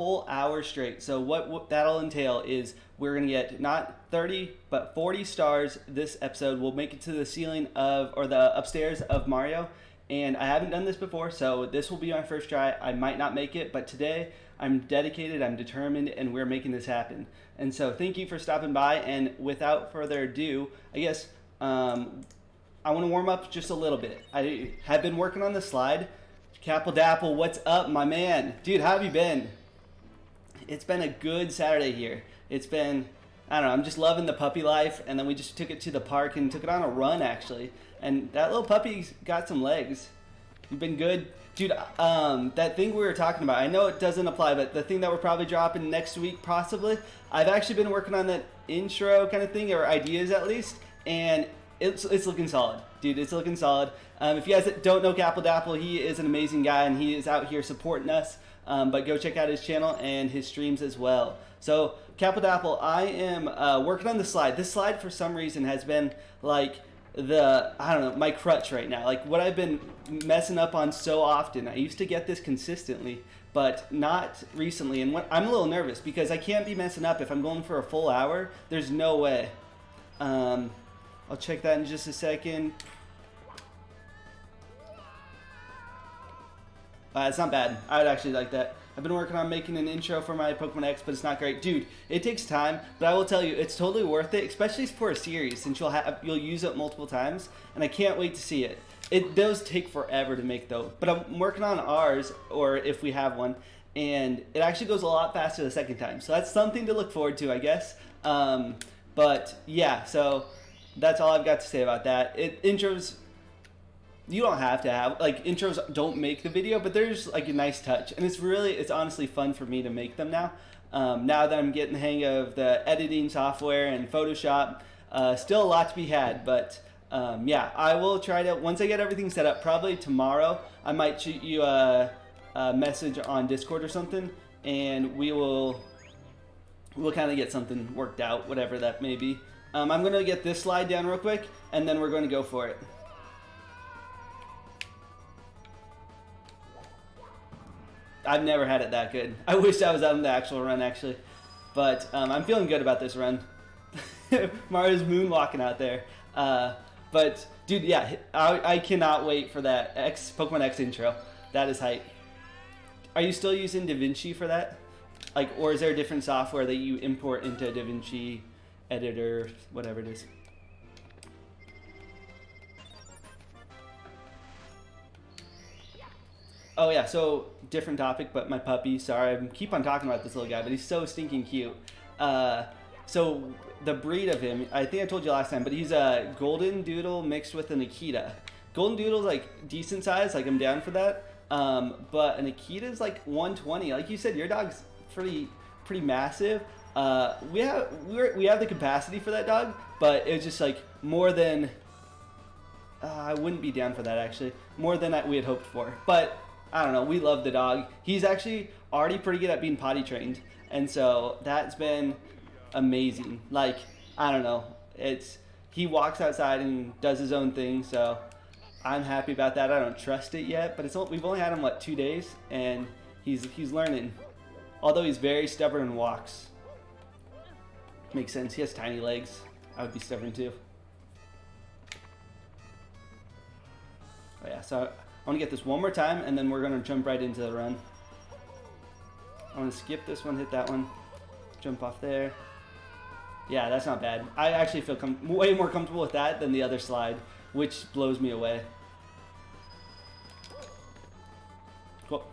full hour straight. So what that'll entail is we're gonna get not 30 but 40 stars this episode. We'll make it to the ceiling of, or the upstairs of Mario. And I haven't done this before, so this will be my first try. I might not make it, but today I'm dedicated, I'm determined, and we're making this happen. And so thank you for stopping by, and without further ado, I guess I want to warm up just a little bit. I have been working on the slide. Capple Dapple, what's up, my man? Dude, how have you been? It's been a good Saturday here. It's been, I don't know, I'm just loving the puppy life, and then we just took it to the park and took it on a run, actually. And that little puppy's got some legs. You've been good. Dude, that thing we were talking about, I know it doesn't apply, but the thing that we're probably dropping next week, possibly, I've actually been working on that intro kind of thing, or ideas at least, and it's looking solid. Dude, it's looking solid. If you guys don't know Capple Dapple, he is an amazing guy, and he is out here supporting us, but go check out his channel and his streams as well. So, Capple Dapple, I am working on the slide. This slide, for some reason, has been, like, I don't know, my crutch right now. Like, what I've been messing up on so often. I used to get this consistently, but not recently. And I'm a little nervous because I can't be messing up if I'm going for a full hour. There's no way. I'll check that in just a second. It's not bad. I would actually like that. I've been working on making an intro for my Pokemon X, but it's not great. Dude, it takes time, but I will tell you, it's totally worth it, especially for a series, since you'll use it multiple times, and I can't wait to see it. It does take forever to make, though, but I'm working on ours, or if we have one, and it actually goes a lot faster the second time, so that's something to look forward to, I guess. But, yeah, so that's all I've got to say about that. Intros, you don't have to have, like, intros don't make the video, but there's, like, a nice touch. And it's honestly fun for me to make them now. Now that I'm getting the hang of the editing software and Photoshop, still a lot to be had. But, yeah, I will try to, once I get everything set up, probably tomorrow, I might shoot you a message on Discord or something, and we'll kind of get something worked out, whatever that may be. I'm going to get this slide down real quick, and then we're going to go for it. I've never had it that good. I wish I was on the actual run, actually. But I'm feeling good about this run. Mario's moonwalking out there. But, dude, yeah, I cannot wait for that Pokemon X intro. That is hype. Are you still using DaVinci for that? Like, or is there a different software that you import into DaVinci editor, whatever it is? Oh yeah, so different topic, but my puppy, sorry, I keep on talking about this little guy, but he's so stinking cute. So the breed of him, I think I told you last time, but he's a Golden Doodle mixed with an Akita. Golden Doodle's like decent size, like I'm down for that. But an Akita's like 120. Like you said, your dog's pretty massive. We have the capacity for that dog, but it's just like more than I wouldn't be down for that actually. More than we had hoped for, but. I don't know, we love the dog. He's actually already pretty good at being potty trained, and so that's been amazing. Like, I don't know, he walks outside and does his own thing, so I'm happy about that. I don't trust it yet, but we've only had him, what, 2 days, and he's learning. Although he's very stubborn and walks. Makes sense, he has tiny legs. I would be stubborn too. Oh yeah, so I want to get this one more time, and then we're going to jump right into the run. I want to skip this one, hit that one, jump off there. Yeah, that's not bad. I actually feel way more comfortable with that than the other slide, which blows me away. Cool.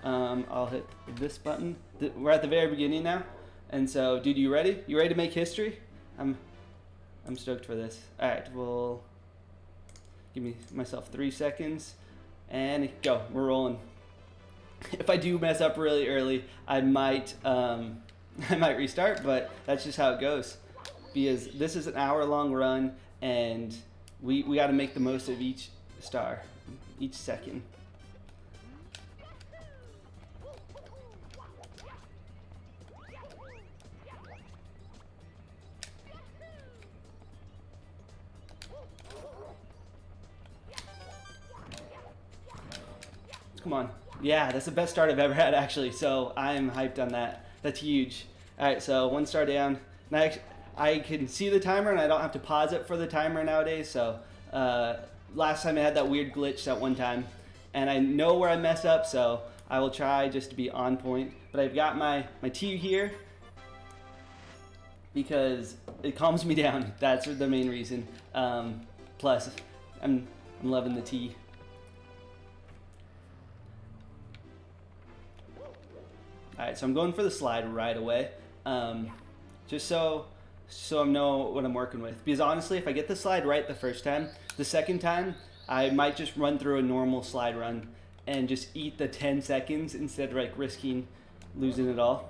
I'll hit this button. We're at the very beginning now, and so, dude, you ready? You ready to make history? I'm stoked for this. All right, well, give myself 3 seconds. And go, we're rolling. If I do mess up really early, I might restart, but that's just how it goes. Because this is an hour-long run, and we got to make the most of each star, each second. Come on. Yeah, that's the best start I've ever had, actually. So I'm hyped on that. That's huge. All right, so 1 star down. And I can see the timer, and I don't have to pause it for the timer nowadays. So last time I had that weird glitch that one time, and I know where I mess up, so I will try just to be on point. But I've got my tea here because it calms me down. That's the main reason. Plus, I'm loving the tea. Alright, so I'm going for the slide right away, just so I know what I'm working with. Because honestly, if I get the slide right the first time, the second time, I might just run through a normal slide run and just eat the 10 seconds instead of like risking losing it all.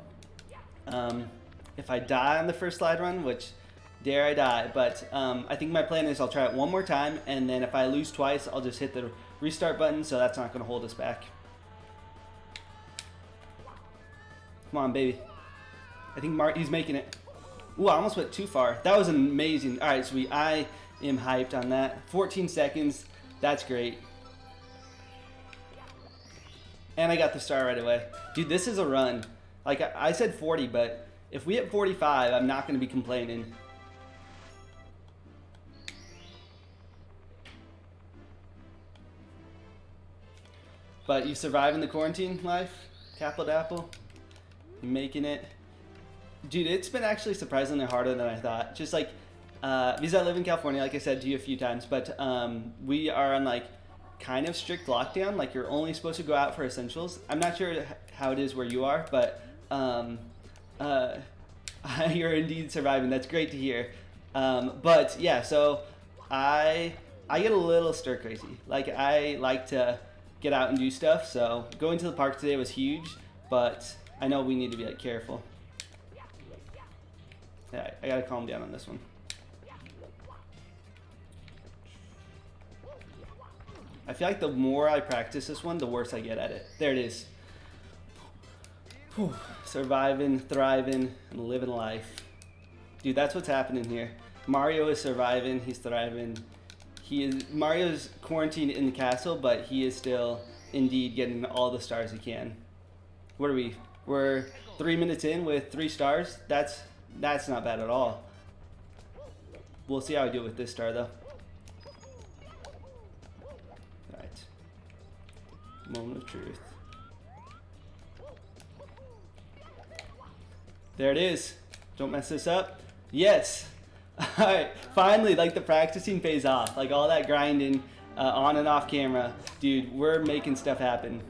If I die on the first slide run, which dare I die, but I think my plan is I'll try it one more time, and then if I lose twice, I'll just hit the restart button, so that's not going to hold us back. Come on, baby. I think he's making it. Ooh, I almost went too far. That was amazing. All right, sweet. I am hyped on that. 14 seconds. That's great. And I got the star right away. Dude, this is a run. Like, I said 40, but if we hit 45, I'm not going to be complaining. But you surviving the quarantine life? Capple Dapple? Making it. Dude, it's been actually surprisingly harder than I thought. Just like because I live in California, like I said to you a few times, but we are on like kind of strict lockdown. Like you're only supposed to go out for essentials. I'm not sure how it is where you are, but you're indeed surviving. That's great to hear. But yeah, so I get a little stir crazy. Like I like to get out and do stuff. So going to the park today was huge, but I know we need to be like careful. Yeah, I gotta calm down on this one. I feel like the more I practice this one, the worse I get at it. There it is. Whew. Surviving, thriving, and living life. Dude, that's what's happening here. Mario is surviving, he's thriving. Mario's quarantined in the castle, but he is still indeed getting all the stars he can. What are we? We're 3 minutes in with 3 stars. That's not bad at all. We'll see how I do with this star though. Alright. Moment of truth. There it is. Don't mess this up. Yes. Alright. Finally, like the practicing pays off. Like all that grinding on and off camera. Dude, we're making stuff happen.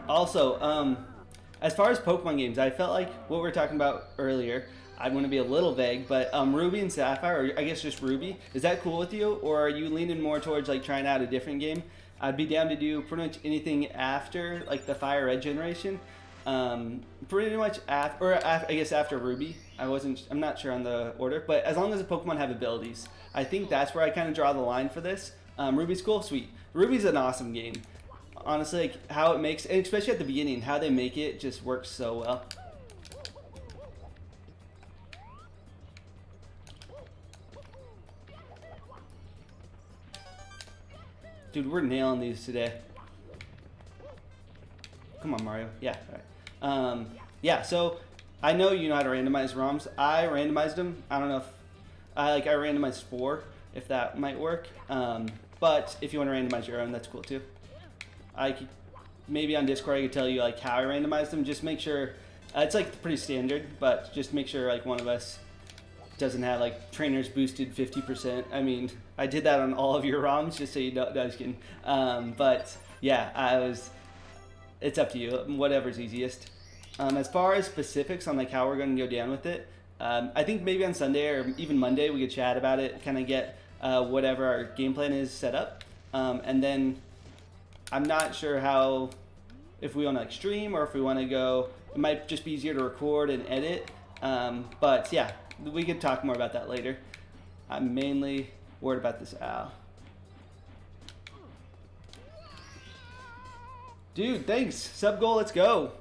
Also, as far as Pokemon games, I felt like what we were talking about earlier, I'm going to be a little vague, but Ruby and Sapphire, or I guess just Ruby, is that cool with you? Or are you leaning more towards like trying out a different game? I'd be down to do pretty much anything after like the Fire Red generation. Pretty much after, I guess after Ruby. I'm not sure on the order, but as long as the Pokemon have abilities, I think that's where I kind of draw the line for this. Ruby's cool, sweet. Ruby's an awesome game. Honestly, like how it makes, and especially at the beginning, how they make it just works so well. Dude, we're nailing these today. Come on, Mario. Yeah, all right. Yeah, so I know you know how to randomize ROMs. I randomized them. I don't know if I randomized 4, if that might work. But if you want to randomize your own, that's cool too. I could, maybe on Discord I could tell you like how I randomized them. Just make sure it's like pretty standard, but just make sure like one of us doesn't have like trainers boosted 50%. I mean, I did that on all of your ROMs just so you know. No, just kidding. But yeah, it's up to you. Whatever's easiest. As far as specifics on like how we're going to go down with it, I think maybe on Sunday or even Monday we could chat about it, kind of get whatever our game plan is set up, and then. I'm not sure if we want to like stream or if we want to go, it might just be easier to record and edit. But yeah, we could talk more about that later. I'm mainly worried about this owl. Dude, thanks. Sub goal, let's go.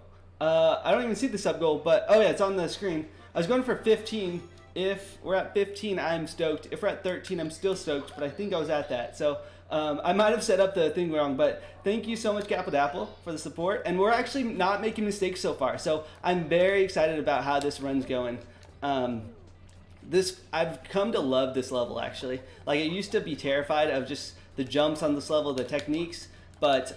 I don't even see the sub goal, but oh yeah, it's on the screen. I was going for 15 if we're at 15, I'm stoked. If we're at 13, I'm still stoked, but I think I was at that. So I might have set up the thing wrong, but thank you so much, Dapple, for the support. And we're actually not making mistakes so far. So I'm very excited about how this run's going. I've come to love this level, actually. Like, I used to be terrified of just the jumps on this level, the techniques, but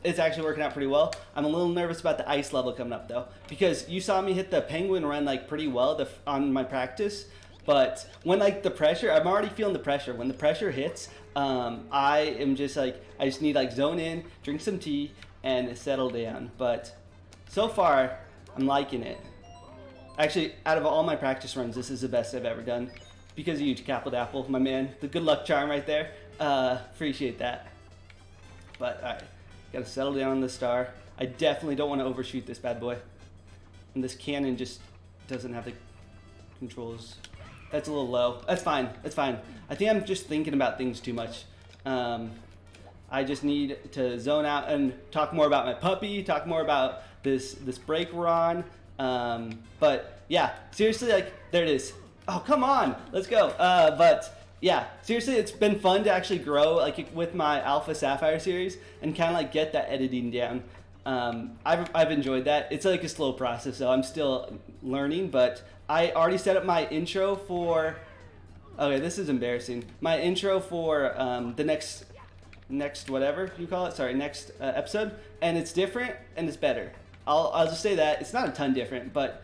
it's actually working out pretty well. I'm a little nervous about the ice level coming up, though, because you saw me hit the penguin run like pretty well on my practice, but when like the pressure, I'm already feeling the pressure. When the pressure hits, I am just like, I just need like zone in, drink some tea, and settle down. But so far, I'm liking it. Actually, out of all my practice runs, this is the best I've ever done. Because of you, Dapple, my man. The good luck charm right there. Appreciate that. But, alright. Gotta settle down on the star. I definitely don't want to overshoot this bad boy. And this cannon just doesn't have the controls. That's a little low. That's fine. That's fine. I think I'm just thinking about things too much. I just need to zone out and talk more about my puppy, talk more about this break we're on. But yeah, seriously, like, there it is. Oh, come on, let's go. But yeah, seriously, it's been fun to actually grow like with my Alpha Sapphire series and kind of like get that editing down. I've enjoyed that. It's like a slow process, so I'm still learning, but I already set up my intro for, okay, this is embarrassing. My intro for the next whatever you call it, sorry, next episode, and it's different and it's better. I'll just say that. It's not a ton different, but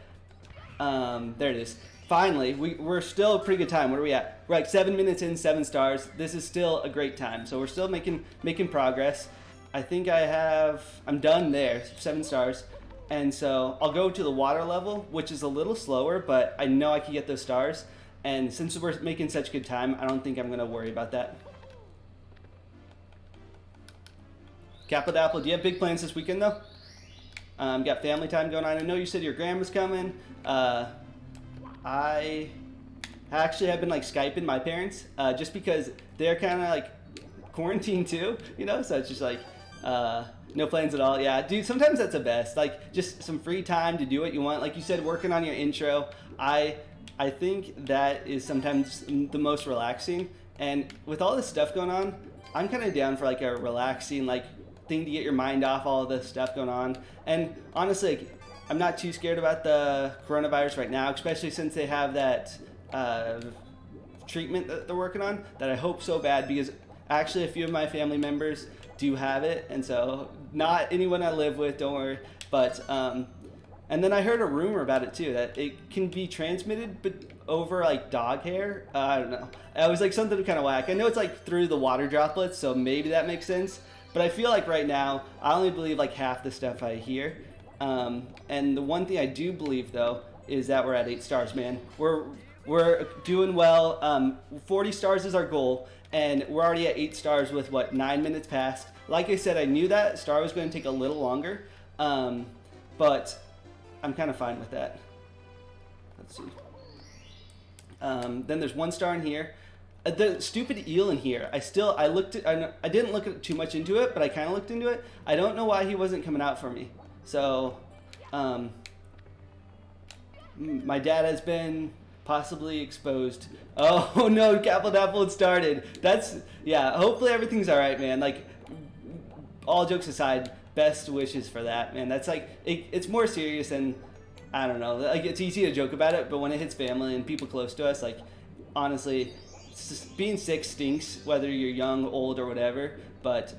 there it is. Finally, we're still a pretty good time. What are we at? We're like 7 minutes in, 7 stars. This is still a great time. So we're still making progress. I think I'm done there, 7 stars. And so I'll go to the water level, which is a little slower, but I know I can get those stars. And since we're making such good time, I don't think I'm going to worry about that. Dapple, do you have big plans this weekend, though? Got family time going on. I know you said your grandma's coming. I actually have been like Skyping my parents just because they're kind of like quarantined too, you know? So it's just like no plans at all. Yeah, dude, sometimes that's the best. Like just some free time to do what you want. Like you said, working on your intro. I think that is sometimes the most relaxing. And with all this stuff going on, I'm kind of down for like a relaxing like thing to get your mind off all of this stuff going on. And honestly, like, I'm not too scared about the coronavirus right now, especially since they have that treatment that they're working on that I hope so bad, because actually a few of my family members do have it, and so not anyone I live with, don't worry. But and then I heard a rumor about it too, that it can be transmitted but over like dog hair. I don't know. It was like something kind of whack. I know it's like through the water droplets, so maybe that makes sense. But I feel like right now, I only believe like half the stuff I hear. And the one thing I do believe though is that we're at 8 stars, man. We're doing well. 40 stars is our goal, and we're already at 8 stars with what, 9 minutes past. Like I said, I knew that star was going to take a little longer, but I'm kind of fine with that. Let's see. Then there's 1 star in here. The stupid eel in here. I didn't look too much into it, but I kind of looked into it. I don't know why he wasn't coming out for me. So, my dad has been possibly exposed. Oh no, Dapple, it started. Yeah, hopefully everything's alright, man. Like, all jokes aside, best wishes for that, man. That's like, it's more serious than, I don't know, like it's easy to joke about it, but when it hits family and people close to us, like, honestly, being sick stinks, whether you're young, old, or whatever. But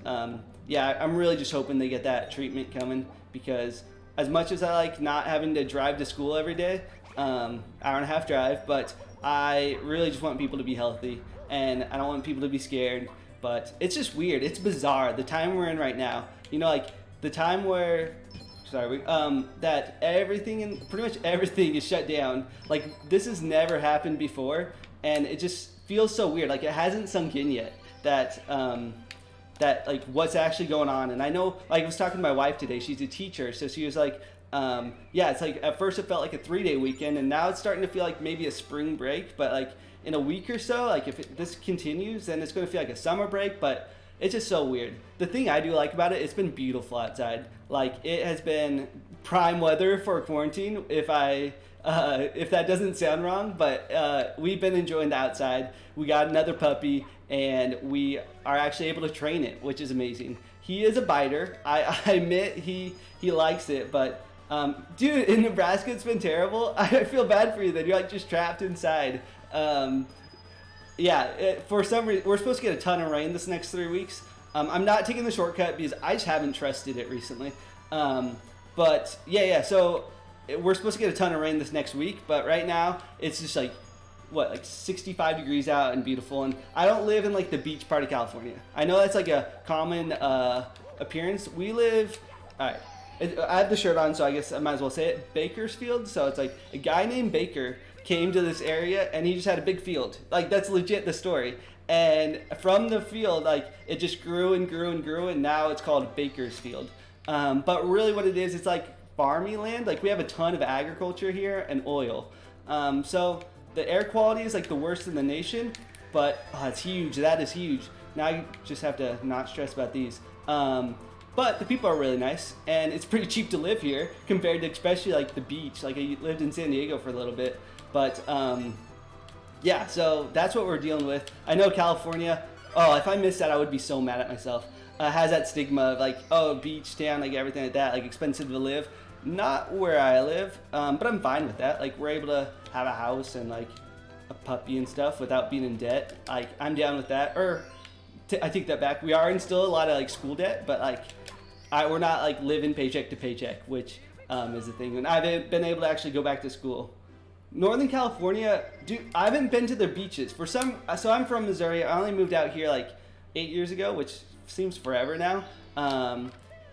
yeah, I'm really just hoping they get that treatment coming, because as much as I like not having to drive to school every day, hour and a half drive, but I really just want people to be healthy, and I don't want people to be scared. But it's just weird. It's bizarre, the time we're in right now. You know, like the time where, that pretty much everything is shut down. Like, this has never happened before, and it just feels so weird. Like, it hasn't sunk in yet that like what's actually going on. And I know, like, I was talking to my wife today. She's a teacher, so she was like, yeah, it's like at first it felt like a 3-day weekend, and now it's starting to feel like maybe a spring break. But like in a week or so, like if this continues, then it's going to feel like a summer break. But it's just so weird. The thing I do like about it, it's been beautiful outside. Like, it has been prime weather for quarantine. If I if that doesn't sound wrong, but we've been enjoying the outside. We got another puppy, and we are actually able to train it, which is amazing. He is a biter. I admit he likes it, but dude, in Nebraska it's been terrible. I feel bad for you that you're like just trapped inside. For some reason we're supposed to get a ton of rain this next 3 weeks. I'm not taking the shortcut because I just haven't trusted it recently. So we're supposed to get a ton of rain this next week, but right now it's just like 65 degrees out and beautiful. And I don't live in like the beach part of California. I know that's like a common appearance. We live, all right, I have the shirt on, so I guess I might as well say it, Bakersfield. So it's like a guy named Baker came to this area and he just had a big field. Like, that's legit the story. And from the field, like, it just grew and grew and grew, and now it's called Bakersfield. But really what it is, it's like farmy land. Like, we have a ton of agriculture here and oil. So the air quality is like the worst in the nation, but it's huge. That is huge. Now you just have to not stress about these. But the people are really nice, and it's pretty cheap to live here compared to especially like the beach. Like, I lived in San Diego for a little bit, but so that's what we're dealing with. I know California, if I missed that, I would be so mad at myself. Has that stigma of like, beach town, like everything like that, like expensive to live. Not where I live, but I'm fine with that. Like, we're able to have a house and like a puppy and stuff without being in debt. Like, I'm down with that. I take that back. We are in still a lot of like school debt, but like we're not like living paycheck to paycheck, which is the thing. And I've been able to actually go back to school. Northern California, dude, I haven't been to their beaches. So I'm from Missouri. I only moved out here like 8 years ago, which seems forever now.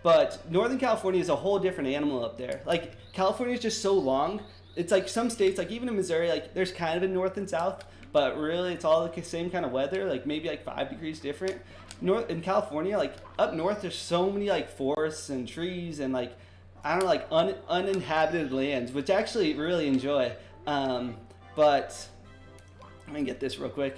But Northern California is a whole different animal up there. Like, California is just so long. It's like some states, like even in Missouri, like there's kind of a north and south, but really it's all like the same kind of weather, like maybe like 5 degrees different. In California, like up north, there's so many like forests and trees and like, I don't know, like uninhabited lands, which I actually really enjoy. But let me get this real quick.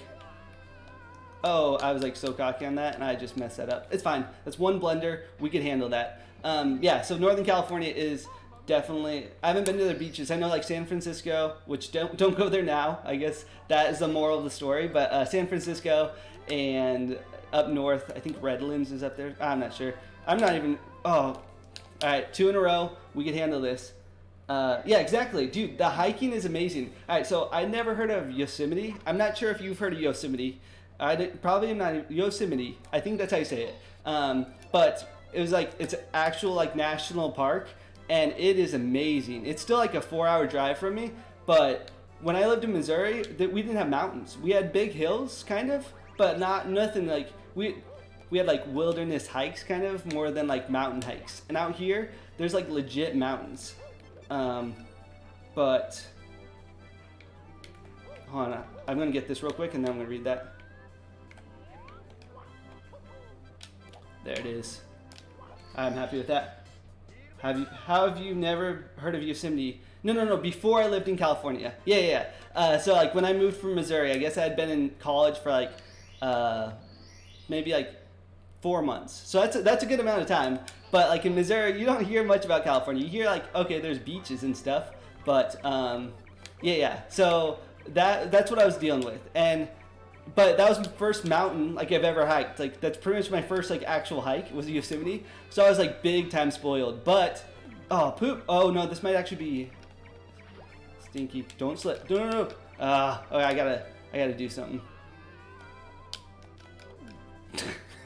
Oh, I was like so cocky on that and I just messed that up. It's fine. That's one blender. We can handle that. So Northern California is definitely, I haven't been to their beaches. I know like San Francisco, which don't go there now. I guess that is the moral of the story. But San Francisco and up north, I think Redlands is up there. I'm not sure. I'm not even, all right, 2 in a row. We can handle this. Exactly. Dude, the hiking is amazing. All right, so I never heard of Yosemite. I'm not sure if you've heard of Yosemite. Probably not Yosemite. I think that's how you say it. But it was like, it's an actual like national park, and it is amazing. It's still like a 4-hour drive from me, but when I lived in Missouri, we didn't have mountains. We had big hills, kind of, but nothing like, we had like wilderness hikes, kind of, more than like mountain hikes. And out here, there's like legit mountains. But hold on, I'm gonna get this real quick, and then I'm gonna read that. There it is. I'm happy with that. How have you never heard of Yosemite? No. Before I lived in California. Yeah. So like when I moved from Missouri, I guess I had been in college for like maybe like 4 months. So that's a good amount of time. But like in Missouri, you don't hear much about California. You hear like, okay, there's beaches and stuff, but So that's what I was dealing with, but that was the first mountain like I've ever hiked. Like that's pretty much my first like actual hike was Yosemite. So I was like big time spoiled. But poop. Oh no, this might actually be stinky. Don't slip. No. Okay, I gotta do something.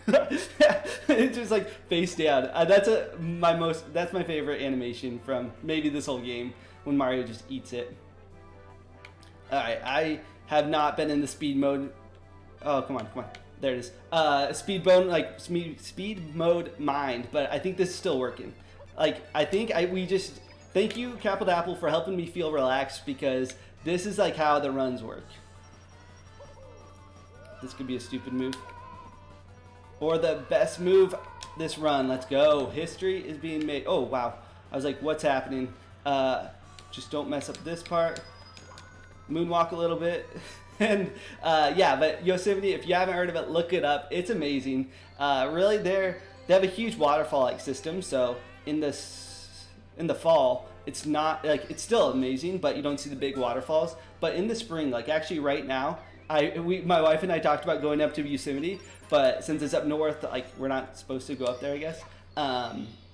It's just like face down. That's my favorite animation from maybe this whole game, when Mario just eats it. All right, I have not been in the speed mode. Oh, come on. There it is. Speed mode mind, but I think this is still working. Like, we just, thank you, Capital Apple, for helping me feel relaxed, because this is like how the runs work. This could be a stupid move. Or the best move this run. Let's go. History is being made. Oh, wow. I was like, what's happening? Just don't mess up this part. Moonwalk a little bit. And but Yosemite, if you haven't heard of it, look it up. It's amazing. Really, they have a huge waterfall like system. So in the fall, it's not like it's still amazing, but you don't see the big waterfalls. But in the spring, like actually right now, my wife and I talked about going up to Yosemite, but since it's up north, like we're not supposed to go up there, I guess.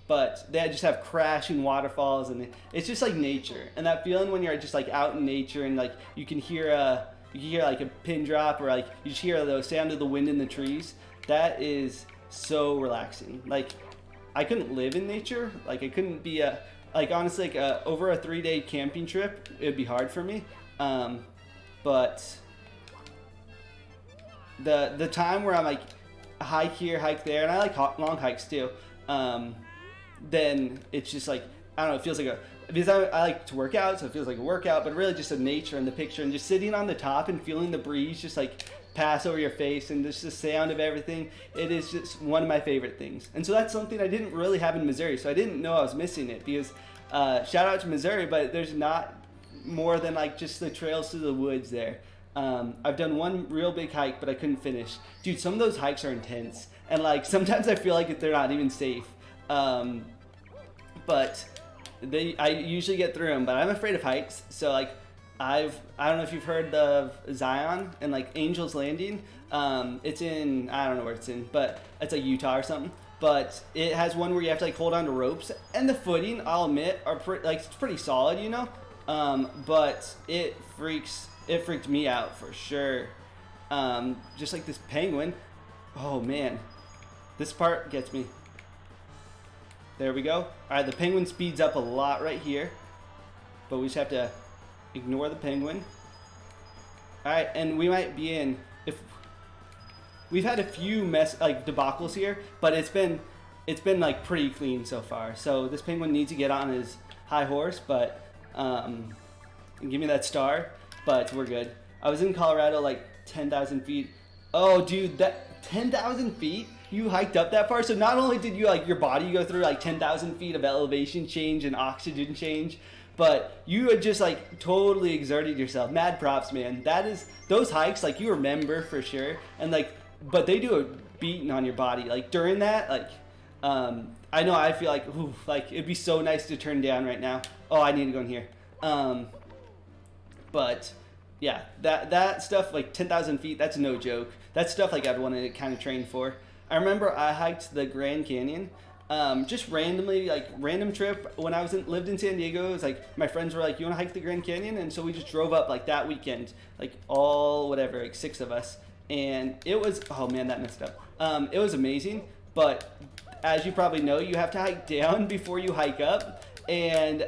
But they just have crashing waterfalls, and it's just like nature, and that feeling when you're just like out in nature, and like you can hear like a pin drop, or like you just hear the sound of the wind in the trees. That is so relaxing. Like I couldn't live in nature. Like I couldn't be like honestly like over a 3-day camping trip, it'd be hard for me. But the time where I'm like hike here, hike there, and I like long hikes too. Then it's just like, I don't know, it feels like because I like to work out, so it feels like a workout, but really just the nature and the picture, and just sitting on the top and feeling the breeze just like pass over your face, and just the sound of everything. It is just one of my favorite things. And so that's something I didn't really have in Missouri, so I didn't know I was missing it, because shout out to Missouri, but there's not more than like just the trails through the woods there. I've done one real big hike, but I couldn't finish. Dude, some of those hikes are intense, and like sometimes I feel like they're not even safe. But I usually get through them, but I'm afraid of heights. So like I don't know if you've heard of Zion and like Angel's Landing. It's in, I don't know where it's in, but it's like Utah or something. But it has one where you have to like hold on to ropes, and the footing, I'll admit, are it's pretty solid, you know. But it freaked me out for sure. Just like this penguin. Oh man, this part gets me. There we go. All right, the penguin speeds up a lot right here, but we just have to ignore the penguin. All right, and we might be in, if we've had a few debacles here, but it's been like pretty clean so far. So this penguin needs to get on his high horse, but and give me that star. But we're good. I was in Colorado like 10,000 feet. Oh, dude, that 10,000 feet. You hiked up that far, so not only did you like your body go through like 10,000 feet of elevation change and oxygen change, but you had just like totally exerted yourself. Mad props, man. That is, those hikes, like you remember for sure, and like, but they do a beating on your body. Like during that, like, I know I feel like, ooh, like it'd be so nice to turn down right now. Oh, I need to go in here. But yeah, that stuff like 10,000 feet, that's no joke. That's stuff like I'd want to kind of train for. I remember I hiked the Grand Canyon, just randomly, like random trip when I lived in San Diego. It was like my friends were like, "You want to hike the Grand Canyon?" And so we just drove up like that weekend, like like 6 of us, and it was, oh man, that messed up. It was amazing, but as you probably know, you have to hike down before you hike up. And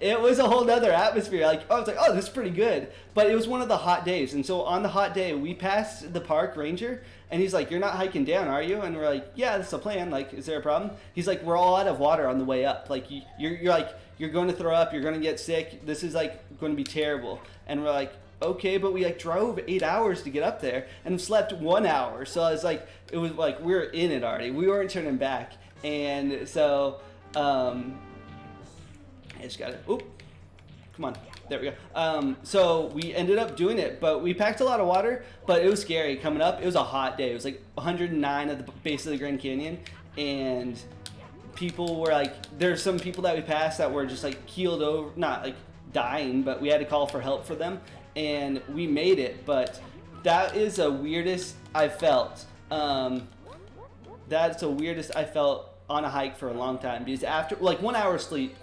it was a whole nother atmosphere. Like I was like, oh, this is pretty good. But it was one of the hot days, and so on the hot day, we passed the park ranger, and he's like, "You're not hiking down, are you?" And we're like, "Yeah, that's the plan. Like, is there a problem?" He's like, "We're all out of water on the way up. Like, you're like, you're going to throw up. You're going to get sick. This is like going to be terrible." And we're like, "Okay," but we like drove 8 hours to get up there and slept 1 hour. So it was like we were in it already. We weren't turning back, and so. I just got it. Oop. Come on. There we go. So we ended up doing it, but we packed a lot of water, but it was scary coming up. It was a hot day. It was like 109 at the base of the Grand Canyon, and people were like, there's some people that we passed that were just like keeled over, not like dying, but we had to call for help for them, and we made it. But that is the weirdest I felt. That's the weirdest I felt on a hike for a long time, because after like 1 hour sleep,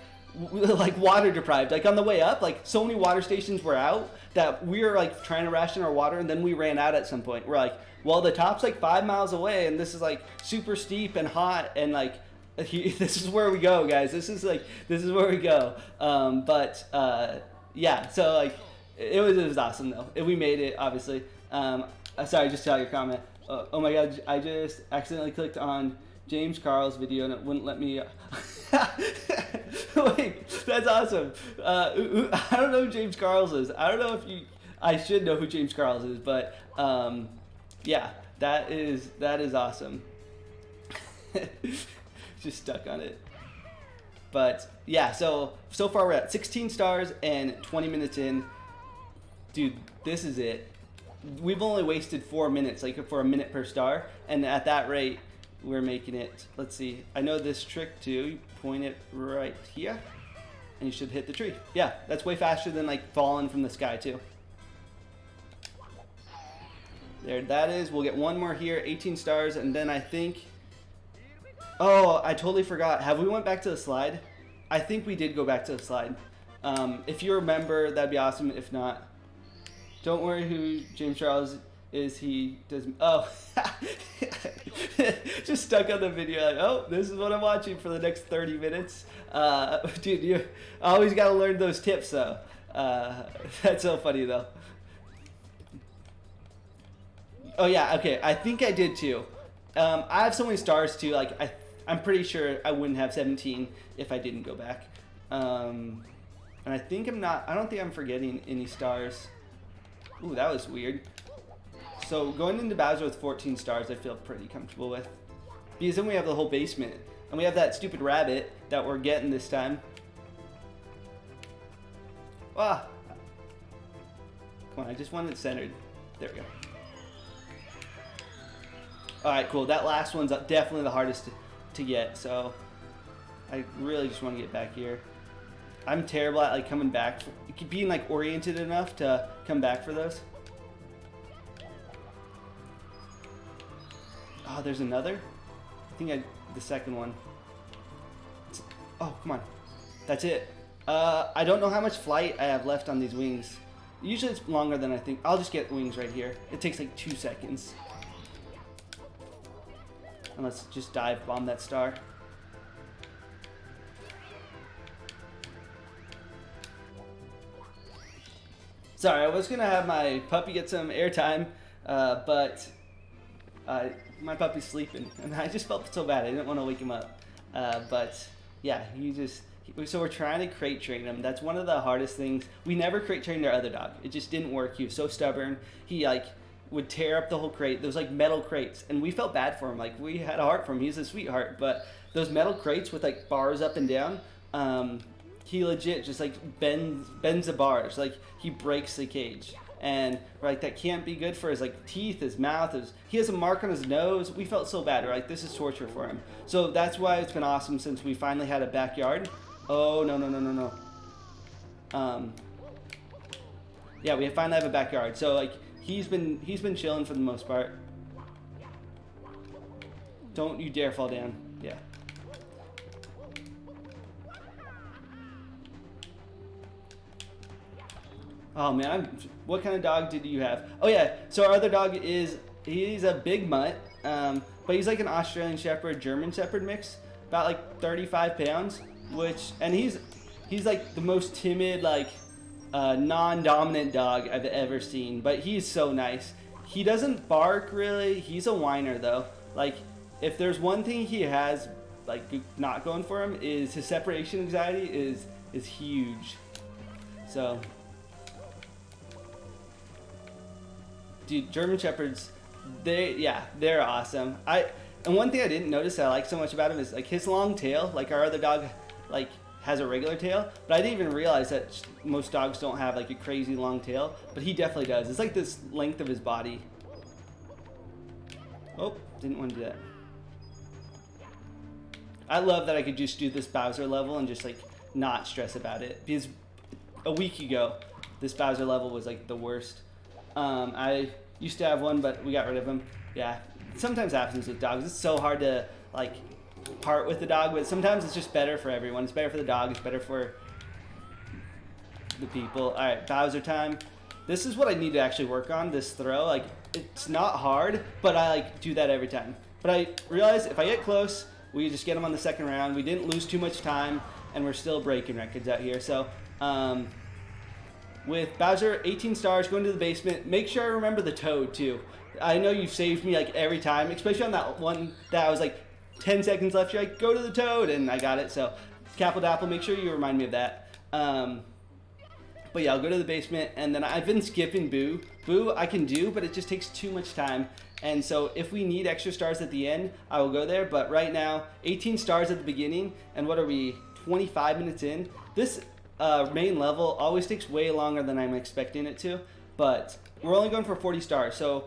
like water deprived, like on the way up, like so many water stations were out that we were like trying to ration our water, and then we ran out at some point. We're like, well, the top's like 5 miles away, and this is like super steep and hot, and like this is where we go, guys. This is where we go. Yeah, so like it was awesome though. We made it, obviously. Sorry, just saw your comment. Oh my god, I just accidentally clicked on James Carl's video and it wouldn't let me. Wait, that's awesome. I don't know who James Carl's is. I don't know if you. I should know who James Carl's is, but yeah, that is awesome. Just stuck on it. But yeah, so far we're at 16 stars and 20 minutes in. Dude, this is it. We've only wasted 4 minutes, like for a minute per star, and at that rate, we're making it. Let's see. I know this trick too. You point it right here. and you should hit the tree. Yeah, that's way faster than like falling from the sky too. There, that is. We'll get one more here, 18 stars, and then I think... Oh, I totally forgot. Have we went back to the slide? I think we did go back to the slide. If you remember, that'd be awesome. If not, don't worry who James Charles is. He does... Oh. Just stuck on the video like, oh, this is what I'm watching for the next 30 minutes. Dude, you always got to learn those tips, though. That's so funny, though. Oh yeah, okay. I think I did too. I have so many stars too. Like I'm pretty sure I wouldn't have 17 if I didn't go back. And I think I'm not. I don't think I'm forgetting any stars. Ooh, that was weird. So going into Bowser with 14 stars, I feel pretty comfortable with. Because then we have the whole basement, and we have that stupid rabbit that we're getting this time. Ah. Come on, I just want it centered. There we go. Alright, cool. That last one's definitely the hardest to get, so I really just want to get back here. I'm terrible at like coming back, being like oriented enough to come back for those. Oh, there's another? I think the second one. Oh, come on. That's it. I don't know how much flight I have left on these wings. Usually it's longer than I think. I'll just get wings right here. It takes like 2 seconds. And let's just dive bomb that star. Sorry, I was gonna have my puppy get some airtime, but my puppy's sleeping, and I just felt so bad. I didn't want to wake him up, but yeah, so we're trying to crate train him. That's one of the hardest things. We never crate trained our other dog. It just didn't work. He was so stubborn. He like would tear up the whole crate. Those like metal crates, and we felt bad for him. Like we had a heart for him. He's a sweetheart, but those metal crates with like bars up and down, he legit just like bends the bars. Like he breaks the cage, and like that can't be good for his like teeth, his mouth. He has a mark on his nose. We felt so bad. We're like, this is torture for him. So that's why it's been awesome since we finally had a backyard. Oh no. Yeah, we finally have a backyard. So like. He's been chilling for the most part. Don't you dare fall down. Yeah. Oh man, what kind of dog did you have? Oh yeah, so our other dog he's a big mutt, but he's like an Australian Shepherd, German Shepherd mix, about like 35 pounds, and he's like the most timid, like non-dominant dog I've ever seen, but he's so nice. He doesn't bark really. He's a whiner though. Like if there's one thing he has like not going for him is his separation anxiety is huge. So dude, German Shepherds, they're awesome. And one thing I didn't notice that I like so much about him is like his long tail. Like our other dog like has a regular tail, but I didn't even realize that most dogs don't have like a crazy long tail, but he definitely does. It's like this length of his body. Oh, didn't want to do that. I love that I could just do this Bowser level and just like not stress about it, because a week ago this Bowser level was like the worst. I used to have one, but we got rid of him. Yeah, sometimes happens with dogs. It's so hard to like part with the dog, but sometimes it's just better for everyone. It's better for the dog, it's better for the people. All right, Bowser time. This is what I need to actually work on, this throw. Like it's not hard, but I like do that every time. But I realize if I get close, we just get him on the second round. We didn't lose too much time, and we're still breaking records out here. So with Bowser, 18 stars, going to the basement. Make sure I remember the toad too. I know you've saved me like every time, especially on that one that I was like 10 seconds left. You're like, go to the toad, and I got it. So Capple Dapple, make sure you remind me of that. But yeah, I'll go to the basement, and then I've been skipping Boo. Boo I can do, but it just takes too much time. And so if we need extra stars at the end, I will go there. But right now, 18 stars at the beginning, and what are we, 25 minutes in? This main level always takes way longer than I'm expecting it to, but we're only going for 40 stars. So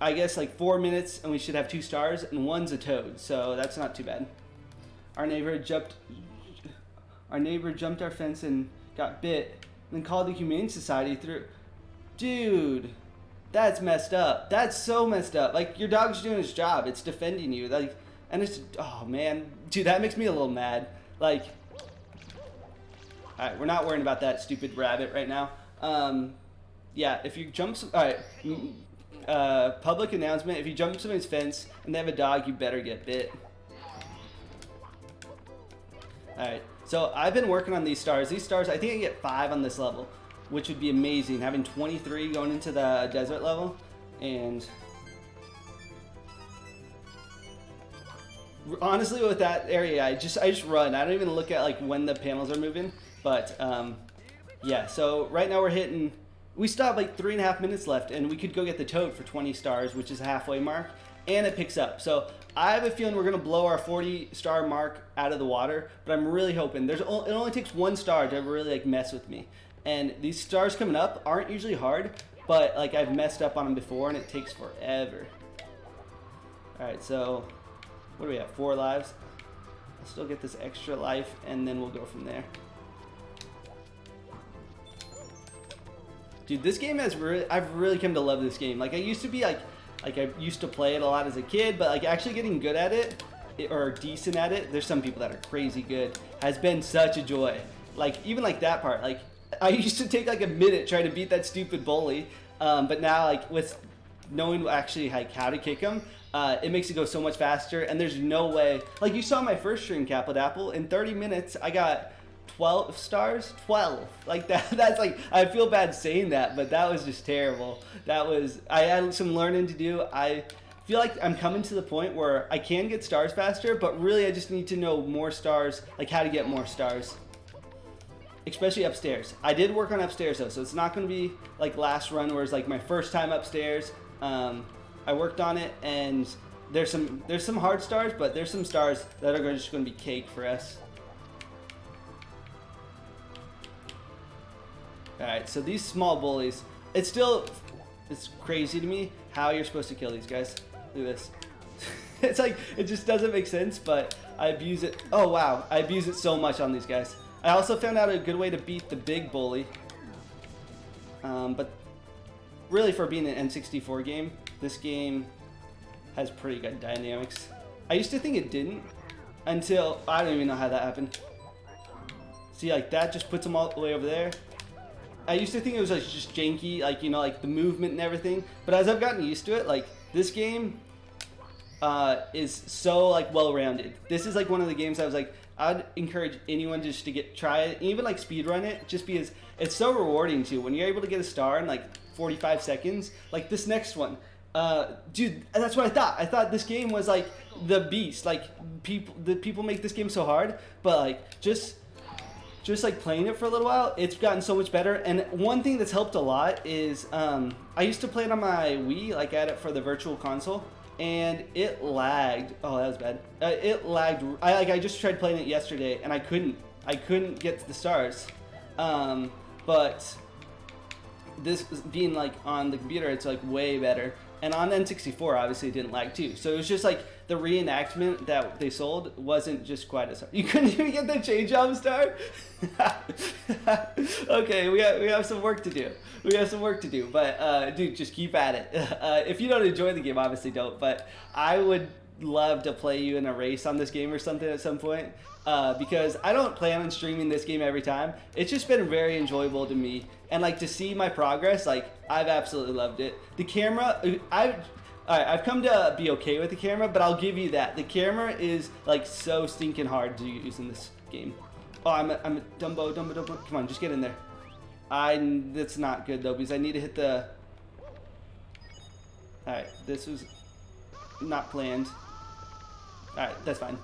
I guess like 4 minutes, and we should have 2 stars, and one's a toad. So that's not too bad. Our neighbor jumped. Our neighbor jumped our fence and got bit, then called the Humane Society through. Dude, that's messed up. That's so messed up. Like, your dog's doing its job. It's defending you. Like, and it's, oh man, dude, that makes me a little mad. Like, all right, we're not worrying about that stupid rabbit right now. Yeah, if you jump, all right, public announcement, if you jump somebody's fence and they have a dog, you better get bit. All right, so I've been working on these stars. These stars, I think I get 5 on this level, which would be amazing. Having 23 going into the desert level, and honestly, with that area, I just run. I don't even look at like when the panels are moving. But yeah, so right now we're hitting. We still have like 3.5 minutes left, and we could go get the toad for 20 stars, which is a halfway mark, and it picks up. So I have a feeling we're gonna blow our 40-star mark out of the water, but I'm really hoping. It only takes 1 star to really like mess with me, and these stars coming up aren't usually hard, but like I've messed up on them before, and it takes forever. All right, so what do we have? 4 lives. I'll still get this extra life, and then we'll go from there. Dude, this game has I've really come to love this game. Like, I used to be like I used to play it a lot as a kid, but like actually getting good at it, or decent at it, there's some people that are crazy good, has been such a joy. Like, even like that part, like I used to take like a minute trying to beat that stupid bully, but now like with knowing actually like how to kick him, it makes it go so much faster, and there's no way, like you saw my first stream, Capitapple, in 30 minutes I got 12 stars. 12, like that's like, I feel bad saying that, but that was just terrible. I had some learning to do. I feel like I'm coming to the point where I can get stars faster, but really I just need to know more stars, like how to get more stars, especially upstairs. I did work on upstairs though, so it's not going to be like last run where it's like my first time upstairs. I worked on it, and there's some hard stars, but there's some stars that are just going to be cake for us. Alright, so these small bullies, it's crazy to me how you're supposed to kill these guys. Look at this. It's like, it just doesn't make sense, but I abuse it. Oh wow, I abuse it so much on these guys. I also found out a good way to beat the big bully. But really, for being an N64 game, this game has pretty good dynamics. I used to think it didn't, until, I don't even know how that happened. See, like that just puts them all the way over there. I used to think it was like just janky, like, you know, like the movement and everything. But as I've gotten used to it, like this game is so like well-rounded. This is like one of the games I was like, I'd encourage anyone just to try it, even like speedrun it, just because it's so rewarding too. When you're able to get a star in like 45 seconds, like this next one, dude, that's what I thought. I thought this game was like the beast. Like people make this game so hard, but like just like playing it for a little while, it's gotten so much better. And one thing that's helped a lot is I used to play it on my Wii, like I had it for the virtual console, and it lagged. Oh, that was bad. It lagged. I just tried playing it yesterday, and I couldn't get to the stars. But this being like on the computer, it's like way better. And on N64, obviously, it didn't lag too. So it was just like the reenactment that they sold wasn't just quite as hard. You couldn't even get the change job star? Okay, we have some work to do. But dude, just keep at it. If you don't enjoy the game, obviously don't. But I would love to play you in a race on this game or something at some point. Because I don't plan on streaming this game every time. It's just been very enjoyable to me. And like to see my progress, like I've absolutely loved it. The camera, I've come to be okay with the camera, but I'll give you that. The camera is like so stinking hard to use in this game. Oh, I'm a Dumbo. Come on, just get in there. That's not good though, because I need to hit the... Alright, this was not planned. Alright, that's fine.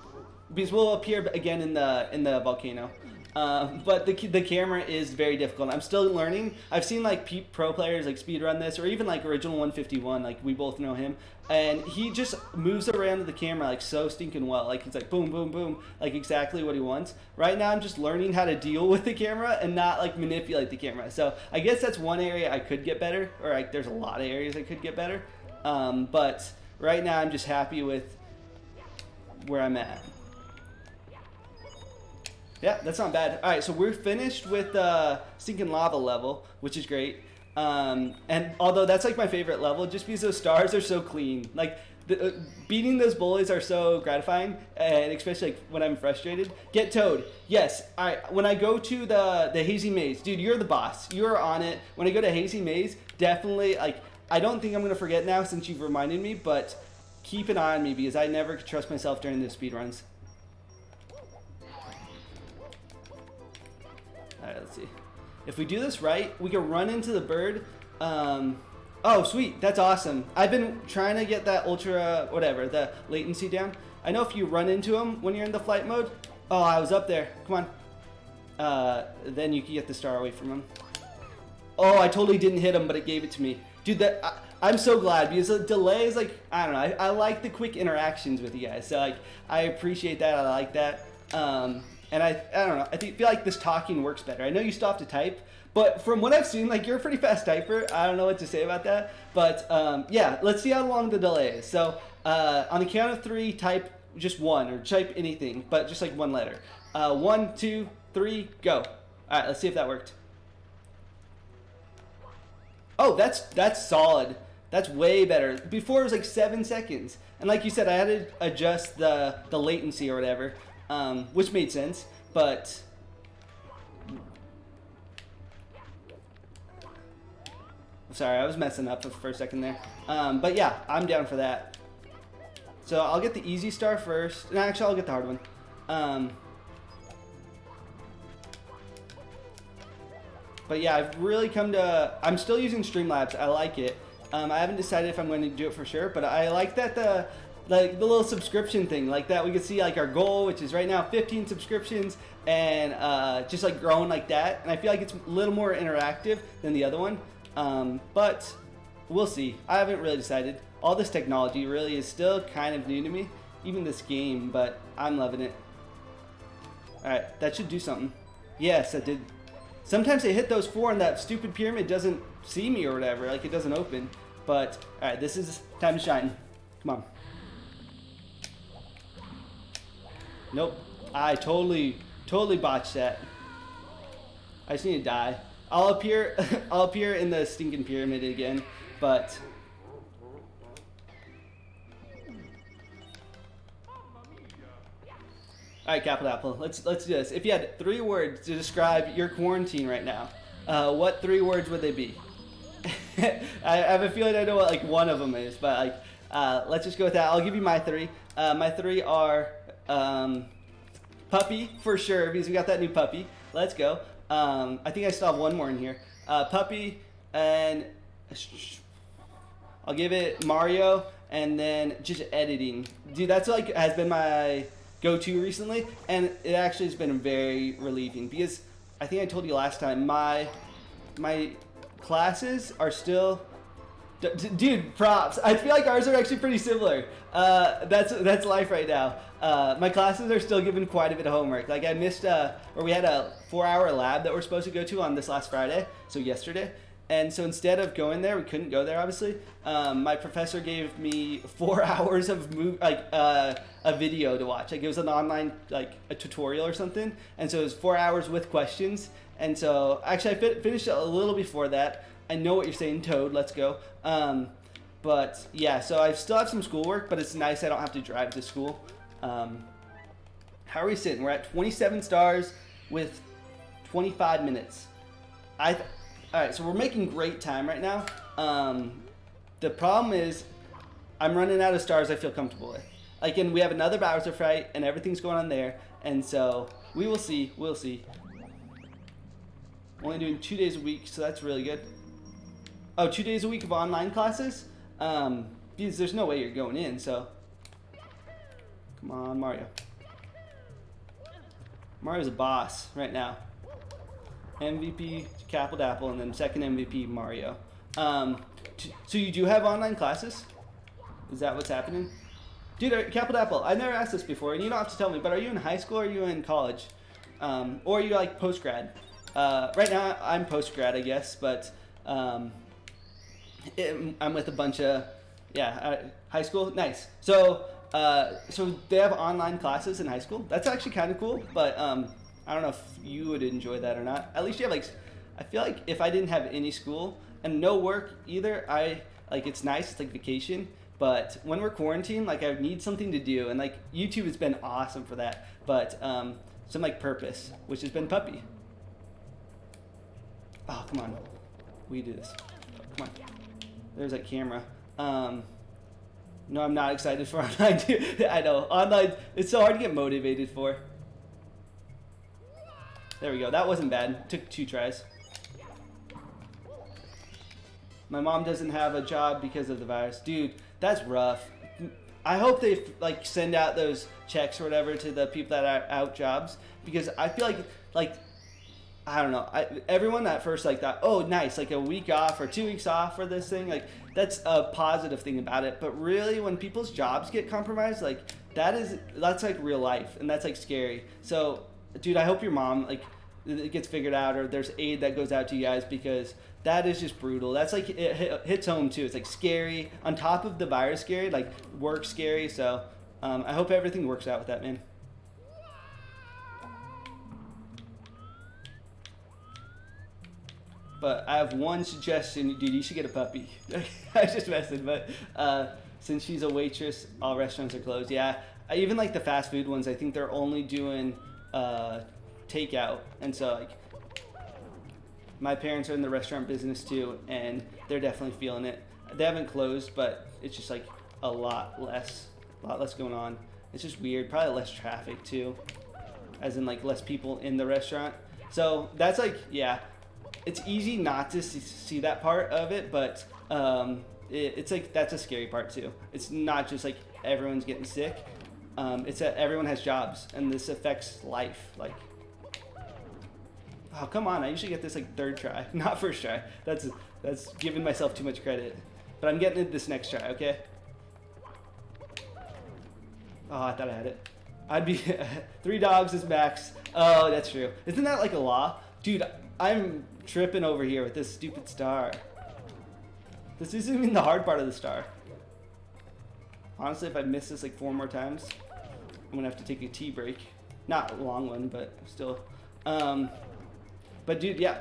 Because we'll appear again in the volcano. But the camera is very difficult. I'm still learning. I've seen like pro players like speedrun this, or even like Original 151, like we both know him, and he just moves around the camera like so stinking well. Like he's like boom, boom, boom, like exactly what he wants. Right now I'm just learning how to deal with the camera and not like manipulate the camera. So I guess that's one area I could get better, or like there's a lot of areas I could get better. But right now I'm just happy with where I'm at. Yeah, that's not bad. All right, so we're finished with the stinking lava level, which is great. And although that's like my favorite level, just because those stars are so clean. Like beating those bullies are so gratifying, and especially like when I'm frustrated. Get Toad. Yes. All right. When I go to the hazy maze, dude, you're the boss. You're on it. When I go to hazy maze, definitely like I don't think I'm gonna forget now since you've reminded me, but keep an eye on me because I never trust myself during the speed runs. Alright, let's see. If we do this right, we can run into the bird. Oh, sweet. That's awesome. I've been trying to get that ultra, whatever, the latency down. I know if you run into him when you're in the flight mode. Oh, I was up there. Come on. Then you can get the star away from him. Oh, I totally didn't hit him, but it gave it to me. Dude, I'm so glad because the delay is like, I don't know. I like the quick interactions with you guys. So, like, I appreciate that. I like that. And I don't know, feel like this talking works better. I know you still have to type, but from what I've seen, like you're a pretty fast typer. I don't know what to say about that, but yeah, let's see how long the delay is. So on the count of 3, type just 1 or type anything, but just like 1 letter. 1, 2, 3, go. All right, let's see if that worked. Oh, that's solid. That's way better. Before it was like 7 seconds, and like you said, I had to adjust the latency or whatever. Which made sense, but sorry, I was messing up for a second there. But yeah, I'm down for that. So I'll get the easy star first. No, actually, I'll get the hard one. But yeah, I've really come to. I'm still using Streamlabs. I like it. I haven't decided if I'm going to do it for sure, but I like that the little subscription thing, like that we can see like our goal, which is right now 15 subscriptions, and just like growing like that. And I feel like it's a little more interactive than the other one, but we'll see. I haven't really decided. All this technology really is still kind of new to me, even this game, but I'm loving it. All right, that should do something. Yes, that did. Sometimes I hit those 4 and that stupid pyramid doesn't see me or whatever, like it doesn't open. But all right, this is time to shine. Come on. Nope, I totally botched that. I just need to die. I'll appear in the stinking pyramid again, but all right, Capital Apple. Let's do this. If you had 3 words to describe your quarantine right now, what 3 words would they be? I have a feeling I know what like one of them is, but like let's just go with that. I'll give you my 3. My 3 are. Puppy for sure because we got that new puppy. Let's go. I think I still have one more in here. Puppy, and I'll give it Mario, and then just editing. Dude, that's like has been my go-to recently, and it actually has been very relieving because I think I told you last time my classes are still. Dude, props. I feel like ours are actually pretty similar. That's life right now. My classes are still given quite a bit of homework. Like I missed, or we had a 4-hour lab that we're supposed to go to on this last Friday, so yesterday. And so instead of going there, we couldn't go there obviously. My professor gave me 4 hours of a video to watch. Like it was an online like a tutorial or something. And so it was 4 hours with questions. And so actually I finished it a little before that. I know what you're saying, Toad. Let's go. But yeah, so I still have some schoolwork, but it's nice I don't have to drive to school. How are we sitting? We're at 27 stars with 25 minutes. All right, so we're making great time right now. The problem is I'm running out of stars I feel comfortable with. Like, and we have another Bowser fight, and everything's going on there. And so we will see. We'll see. Only doing 2 days a week, so that's really good. Oh, 2 days a week of online classes? Because there's no way you're going in, so. Come on, Mario. Mario's a boss right now. MVP, Capital Apple, and then second MVP, Mario. So you do have online classes? Is that what's happening? Dude, Capital Apple, I never asked this before, and you don't have to tell me, but are you in high school or are you in college? Or are you like post-grad? Right now, I'm post-grad, I guess, but I'm with a bunch of, high school. Nice. So they have online classes in high school. That's actually kind of cool, but I don't know if you would enjoy that or not. At least you have like, I feel like if I didn't have any school and no work either, it's nice. It's like vacation. But when we're quarantined, like I need something to do, and like YouTube has been awesome for that. But some like purpose, which has been puppy. Oh, come on. We do this. Oh, come on. There's that camera. No, I'm not excited for online. I know. Online, it's so hard to get motivated for. There we go. That wasn't bad. Took 2 tries. My mom doesn't have a job because of the virus. Dude, that's rough. I hope they like send out those checks or whatever to the people that are out jobs, because I feel like I don't know. Everyone at first like thought, oh, nice, like a week off or 2 weeks off for this thing. Like that's a positive thing about it. But really, when people's jobs get compromised, like that's like real life, and that's like scary. So, dude, I hope your mom like it gets figured out, or there's aid that goes out to you guys, because that is just brutal. That's like it hits home too. It's like scary on top of the virus, scary, like work scary. So I hope everything works out with that, man. But I have one suggestion, dude. You should get a puppy. I just messing, but since she's a waitress, all restaurants are closed. Yeah, even like the fast food ones, I think they're only doing takeout, and so like my parents are in the restaurant business too, and they're definitely feeling it. They haven't closed, but it's just like a lot less going on. It's just weird. Probably less traffic too, as in like less people in the restaurant. So that's like, yeah. It's easy not to see that part of it, but it's like that's a scary part too. It's not just like everyone's getting sick. It's that everyone has jobs, and this affects life. Like, oh, come on! I usually get this like 3rd try, not 1st try. That's giving myself too much credit. But I'm getting it this next try, okay? Oh, I thought I had it. I'd be 3 dogs is max. Oh, that's true. Isn't that like a law, dude? I'm tripping over here with this stupid star. This isn't even the hard part of the star. Honestly, if I miss this like 4 more times, I'm gonna have to take a tea break. Not a long one, but still. But dude, yeah.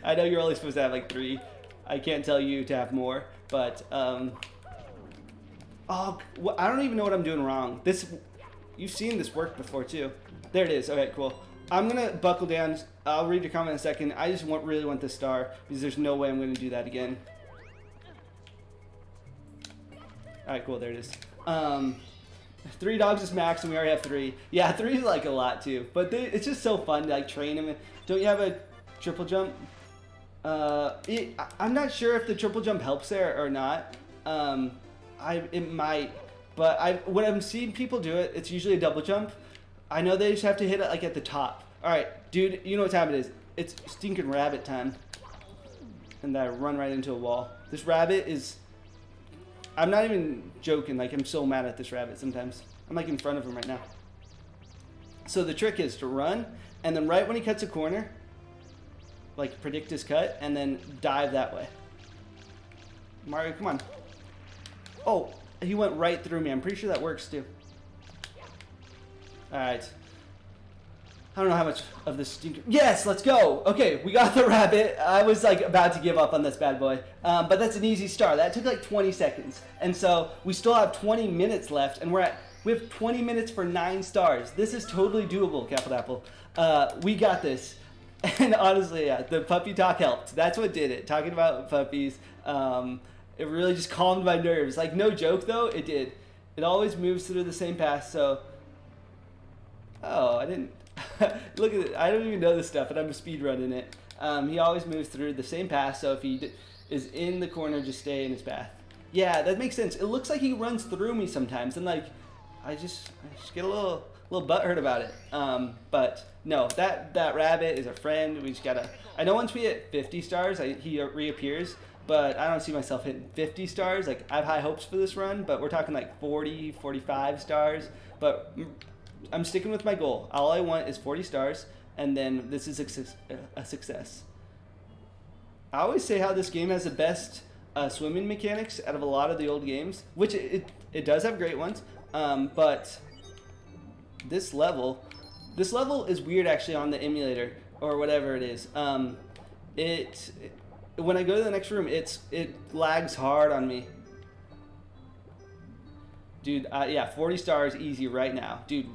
I know you're only supposed to have like 3. I can't tell you to have more, but oh, I don't even know what I'm doing wrong. You've seen this work before too. There it is. Okay, cool. I'm gonna buckle down. I'll read your comment in a second. I just really want this star, because there's no way I'm gonna do that again. All right, cool. There it is. 3 dogs is max, and we already have 3. Yeah, 3 is like a lot too, but it's just so fun to like train them. Don't you have a triple jump? I'm not sure if the triple jump helps there or not. It might, but when I'm seeing people do it, it's usually a double jump. I know they just have to hit it like at the top. All right, dude, you know what time it is. It's stinking rabbit time. And I run right into a wall. This rabbit is, I'm not even joking. Like, I'm so mad at this rabbit sometimes. I'm like in front of him right now. So the trick is to run, and then right when he cuts a corner, like predict his cut, and then dive that way. Mario, come on. Oh, he went right through me. I'm pretty sure that works too. Alright. I don't know how much of this stinker. Yes, let's go. Okay, we got the rabbit. I was like about to give up on this bad boy. But that's an easy star. That took like 20 seconds. And so we still have 20 minutes left, and we have 20 minutes for 9 stars. This is totally doable, Capital Apple. We got this. And honestly, yeah, the puppy talk helped. That's what did it. Talking about puppies. It really just calmed my nerves. Like, no joke though, it did. It always moves through the same path, so. Oh, I didn't. Look at it. I don't even know this stuff, and I'm speed running it. He always moves through the same path, so if he is in the corner, just stay in his path. Yeah, that makes sense. It looks like he runs through me sometimes, and like, I just get a little butthurt about it. But no, that rabbit is a friend. We just gotta. I know once we hit 50 stars, he reappears. But I don't see myself hitting 50 stars. Like, I have high hopes for this run, but we're talking like 40, 45 stars. But I'm sticking with my goal. All I want is 40 stars, and then this is a success. I always say how this game has the best swimming mechanics out of a lot of the old games, which it does have great ones. But this level, This level is weird actually on the emulator or whatever it is. When I go to the next room, it lags hard on me. Dude, yeah, 40 stars easy right now. Dude,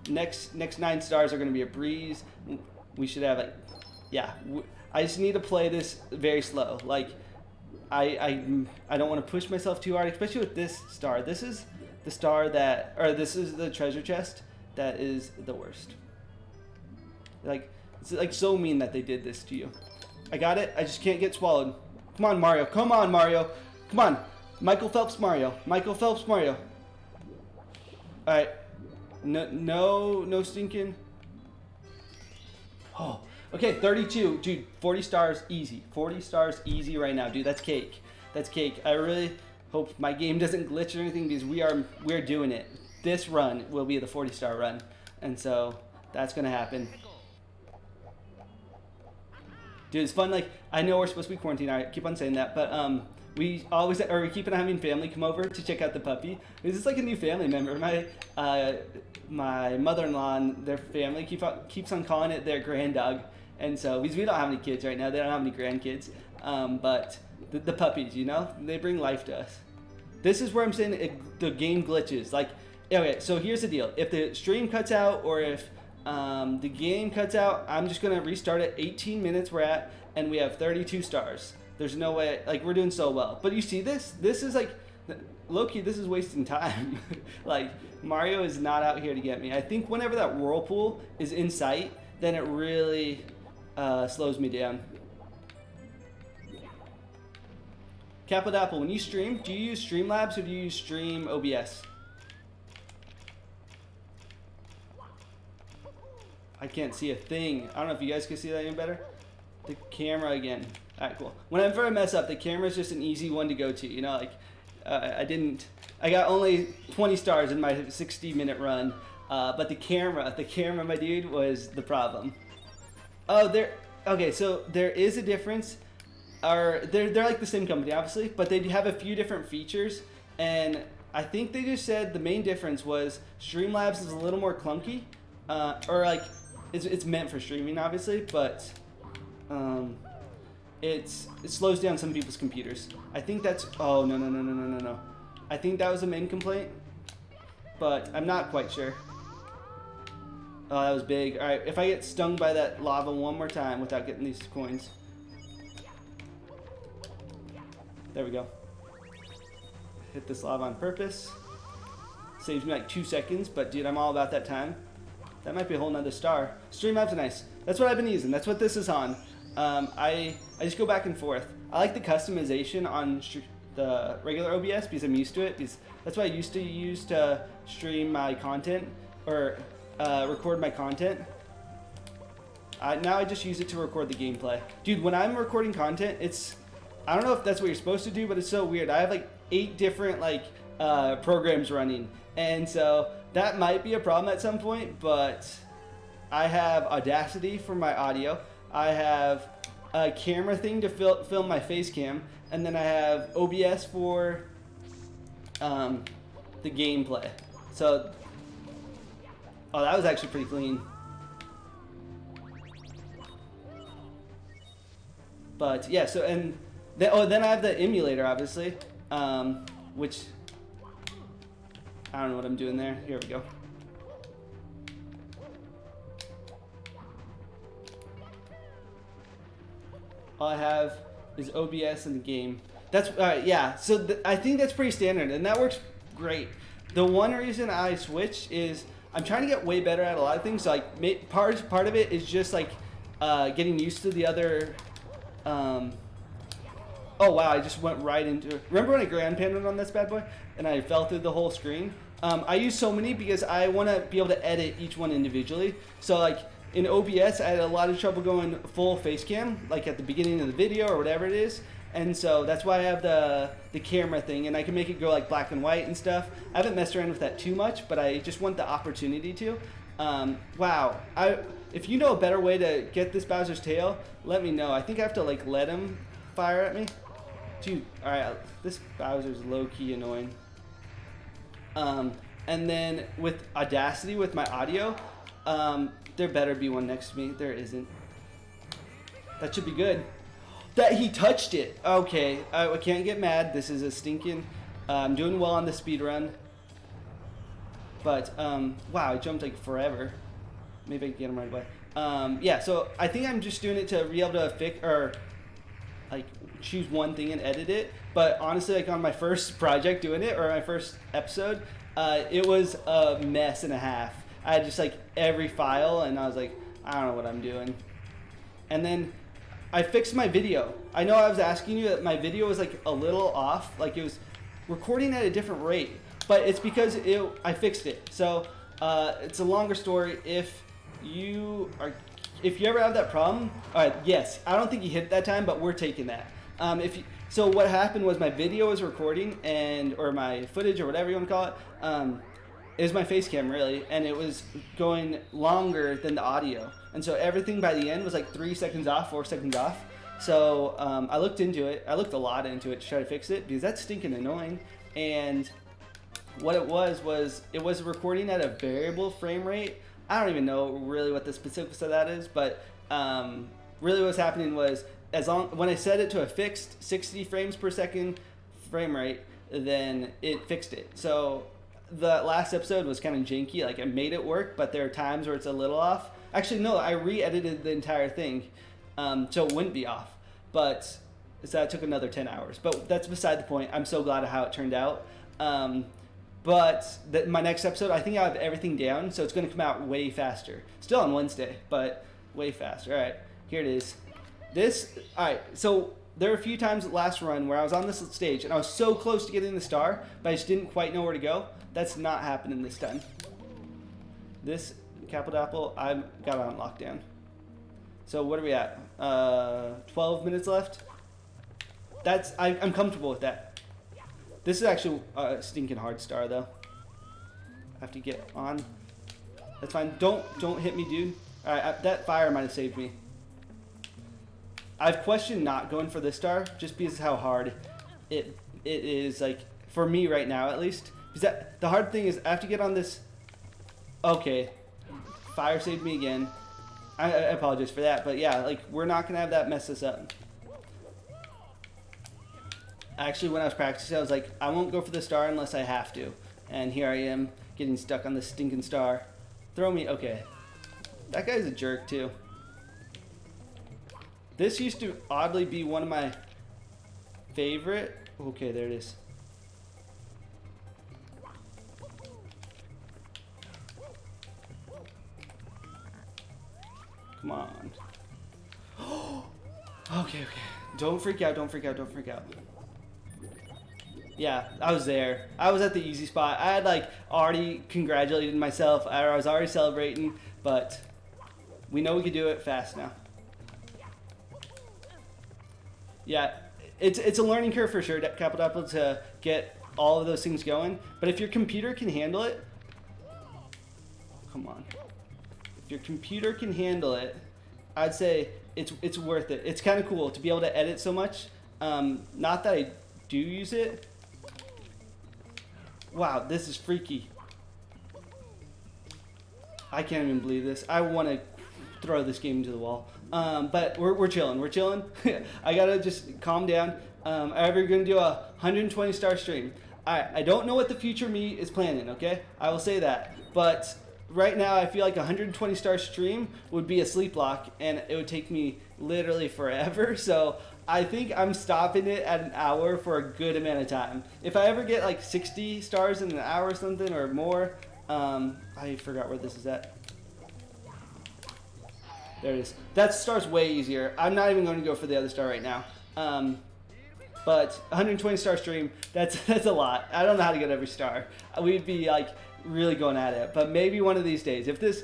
next 9 stars are going to be a breeze. We should have yeah, I just need to play this very slow. Like, I don't want to push myself too hard, especially with this star. This is the star that, or this is the treasure chest that is the worst. Like, it's like so mean that they did this to you. I got it. I just can't get swallowed. Come on, Mario. Come on, Mario. Come on. Michael Phelps Mario. Michael Phelps Mario. All right. No stinking. Oh, okay. 32, dude. 40 stars easy. 40 stars easy right now, dude. That's cake. That's cake. I really hope my game doesn't glitch or anything because we're doing it. This run will be the 40-star run, and so that's gonna happen. Dude, it's fun. Like, I know we're supposed to be quarantined. I keep on saying that, but we keep on having family come over to check out the puppy. This is like a new family member. My mother-in-law and their family keeps on calling it their grand dog, and so because we don't have any kids right now, they don't have any grandkids. But the puppies, you know, they bring life to us. This is where I'm saying the game glitches. Like, okay, so here's the deal: if the stream cuts out or if the game cuts out, I'm just gonna restart it. 18 minutes we're at, and we have 32 stars. There's no way, like, we're doing so well. But you see this? This is like, low-key, this is wasting time. Like, Mario is not out here to get me. I think whenever that whirlpool is in sight, then it really slows me down. Capodapple, when you stream, do you use Streamlabs or do you use Stream OBS? I can't see a thing. I don't know if you guys can see that any better. The camera again. All right, cool. Whenever I mess up, the camera is just an easy one to go to. You know, like I got only 20 stars in my 60-minute run, but the camera, my dude, was the problem. Oh, okay, so there is a difference. They're like the same company, obviously, but they have a few different features, and I think they just said the main difference was Streamlabs is a little more clunky, or like it's meant for streaming, obviously, but it slows down some people's computers. I think that's no. I think that was the main complaint, but I'm not quite sure. Oh, that was big. All right, if I get stung by that lava one more time without getting these coins. There we go. Hit this lava on purpose. Saves me like 2 seconds, but dude, I'm all about that time. That might be a whole nother star. Streamlabs are nice. That's what I've been using. That's what this is on. I just go back and forth. I like the customization on the regular OBS because I'm used to it. Because that's what I used to use to stream my content or record my content. Now I just use it to record the gameplay. Dude, when I'm recording content, I don't know if that's what you're supposed to do, but it's so weird. I have like 8 different like programs running, and so that might be a problem at some point. But I have Audacity for my audio. I have a camera thing to film my face cam, and then I have OBS for the gameplay. So, oh, that was actually pretty clean. But yeah, so then I have the emulator, obviously, which I don't know what I'm doing there. Here we go. All I have is OBS in the game. That's yeah. So I think that's pretty standard, and that works great. The one reason I switched is I'm trying to get way better at a lot of things. So like part of it is just like getting used to the other. Oh wow! I just went right into it. Remember when I grand paned on this bad boy and I fell through the whole screen? I use so many because I want to be able to edit each one individually. So like in OBS, I had a lot of trouble going full face cam, like at the beginning of the video or whatever it is. And so that's why I have the camera thing, and I can make it go like black and white and stuff. I haven't messed around with that too much, but I just want the opportunity to. Wow. If you know a better way to get this Bowser's tail, let me know. I think I have to like let him fire at me. Dude, alright, this Bowser's low-key annoying. And then with Audacity, with my audio, There better be one next to me. There isn't. That should be good. That he touched it. Okay, I can't get mad. This is a stinking. I'm doing well on the speed run. But wow, I jumped like forever. Maybe I can get him right away. Yeah, so I think I'm just doing it to be able to fix or like choose one thing and edit it. But honestly, like on my first project doing it or my first episode, it was a mess and a half. I had just like every file, and I was like, I don't know what I'm doing. And then I fixed my video. I know I was asking you that my video was like a little off, like it was recording at a different rate, but it's because I fixed it. So it's a longer story. If you ever have that problem, yes, I don't think you hit it that time, but we're taking that. So what happened was my video was recording or my footage or whatever you want to call it. It was my face cam really, and it was going longer than the audio. And so everything by the end was like 3 seconds off, 4 seconds off. So I looked into it. I looked a lot into it to try to fix it because that's stinking annoying. And what it was it was recording at a variable frame rate. I don't even know really what the specifics of that is, but really what's happening was when I set it to a fixed 60 frames per second frame rate, then it fixed it. So the last episode was kind of janky. Like I made it work, but there are times where it's a little off. Actually, no, I re-edited the entire thing, so it wouldn't be off. But so that took another 10 hours. But that's beside the point. I'm so glad of how it turned out. But my next episode, I think I have everything down, so it's going to come out way faster. Still on Wednesday, but way faster. All right, here it is. All right, so there were a few times last run where I was on this stage, and I was so close to getting the star, but I just didn't quite know where to go. That's not happening this time. This Capital Apple, I've got it on lockdown. So what are we at? 12 minutes left? I'm comfortable with that. This is actually a stinking hard star, though. I have to get on. That's fine. Don't hit me, dude. All right, that fire might have saved me. I've questioned not going for this star just because of how hard it is, like, for me right now, at least. Because the hard thing is I have to get on this. Okay. Fire saved me again. I apologize for that, but yeah, like, we're not going to have that mess us up. Actually, when I was practicing, I was like, I won't go for the star unless I have to. And here I am, getting stuck on this stinking star. Throw me. Okay. That guy's a jerk, too. This used to oddly be one of my favorite. Okay, there it is. Come on. Okay. Don't freak out. Yeah, I was there. I was at the easy spot. I had like already congratulated myself. I was already celebrating, but we know we can do it fast now. Yeah, it's a learning curve for sure, Capital Apple, to get all of those things going. But if your computer can handle it, come on. If your computer can handle it, I'd say it's worth it. It's kind of cool to be able to edit so much. Not that I do use it. Wow, this is freaky. I can't even believe this. I want to throw this game into the wall. But we're chilling. I gotta just calm down. I'm gonna do a 120 star stream. I don't know what the future me is planning. Okay, I will say that. But right now, I feel like a 120 star stream would be a sleep lock, and it would take me literally forever. So I think I'm stopping it at an hour for a good amount of time. If I ever get like 60 stars in an hour or something or more, I forgot where this is at. There it is. That star's way easier. I'm not even going to go for the other star right now. But 120 star stream, that's a lot. I don't know how to get every star. We'd be like really going at it. But maybe one of these days. If this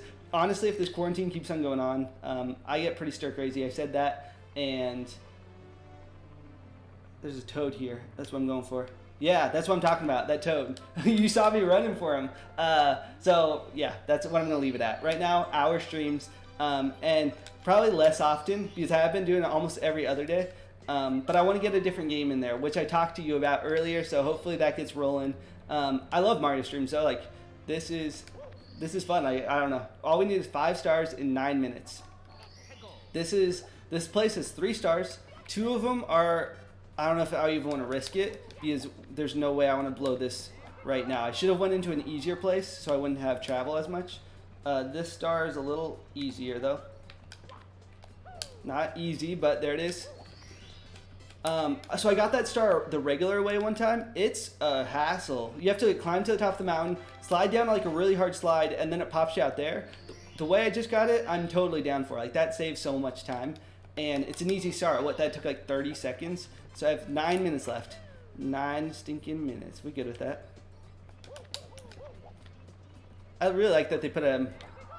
quarantine keeps on going on, I get pretty stir crazy. I said that. And there's a toad here. That's what I'm going for. Yeah, that's what I'm talking about. That toad. You saw me running for him. So yeah, that's what I'm going to leave it at. Right now, hour streams. And probably less often because I have been doing it almost every other day. But I want to get a different game in there, which I talked to you about earlier. So hopefully that gets rolling. I love Mario streams though. Like this is This is fun. I don't know. All we need is 5 stars in 9 minutes. This place is 3 stars. 2 of them are, I don't know if I even want to risk it because there's no way I want to blow this right now. I should have went into an easier place so I wouldn't have travel as much. This star is a little easier though. Not easy, but there it is. So I got that star the regular way one time. It's a hassle. You have to climb to the top of the mountain, slide down like a really hard slide, and then it pops you out there. The way I just got it, I'm totally down for. Like, that saves so much time. And it's an easy star. What, that took like 30 seconds? So I have 9 minutes left. 9 stinking minutes. We good with that. I really like that they put an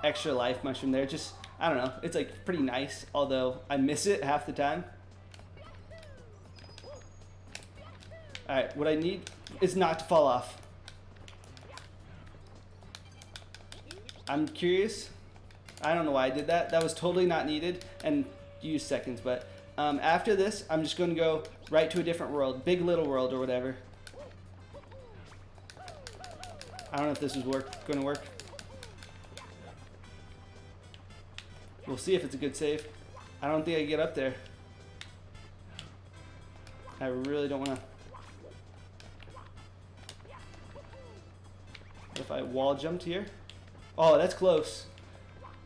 extra life mushroom there. Just, I don't know. It's like pretty nice, although I miss it half the time. Alright, what I need is not to fall off. I'm curious. I don't know why I did that. That was totally not needed and used seconds, but after this, I'm just going to go right to a different world. Big Little World or whatever. I don't know if this is going to work. We'll see if it's a good save. I don't think I can get up there. I really don't want to. If I wall jumped here? Oh, that's close.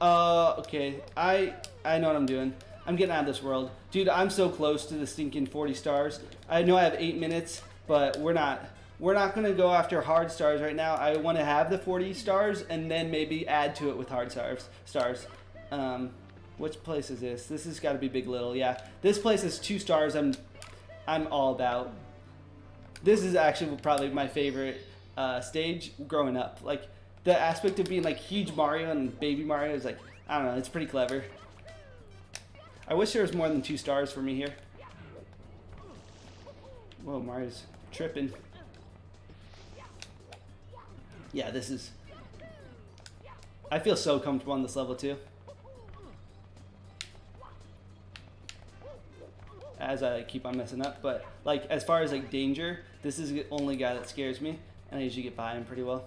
Okay. I know what I'm doing. I'm getting out of this world. Dude, I'm so close to the stinking 40 stars. I know I have 8 minutes, but we're not going to go after hard stars right now. I want to have the 40 stars and then maybe add to it with hard stars. Which place is this? This has got to be Big Little. Yeah. This place is 2 stars. I'm all about. This is actually probably my favorite stage growing up. Like, the aspect of being like huge Mario and baby Mario is like, I don't know, it's pretty clever. I wish there was more than 2 stars for me here. Whoa, Mario's tripping. Yeah, this is... I feel so comfortable on this level too. As I keep on messing up, but like as far as like danger, this is the only guy that scares me, and I usually get by him pretty well.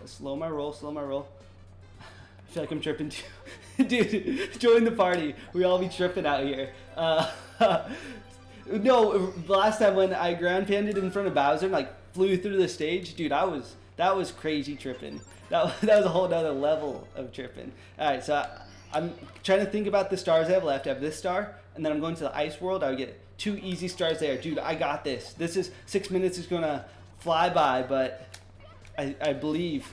Slow my roll, slow my roll. I feel like I'm tripping too. Dude, join the party. We all be tripping out here. No, the last time when I ground panded in front of Bowser and like flew through the stage, dude, that was crazy tripping. That was a whole nother level of tripping. Alright, so I'm trying to think about the stars I have left. I have this star, and then I'm going to the ice world. I would get 2 easy stars there. Dude, I got this. This is 6 minutes is gonna fly by, but I believe.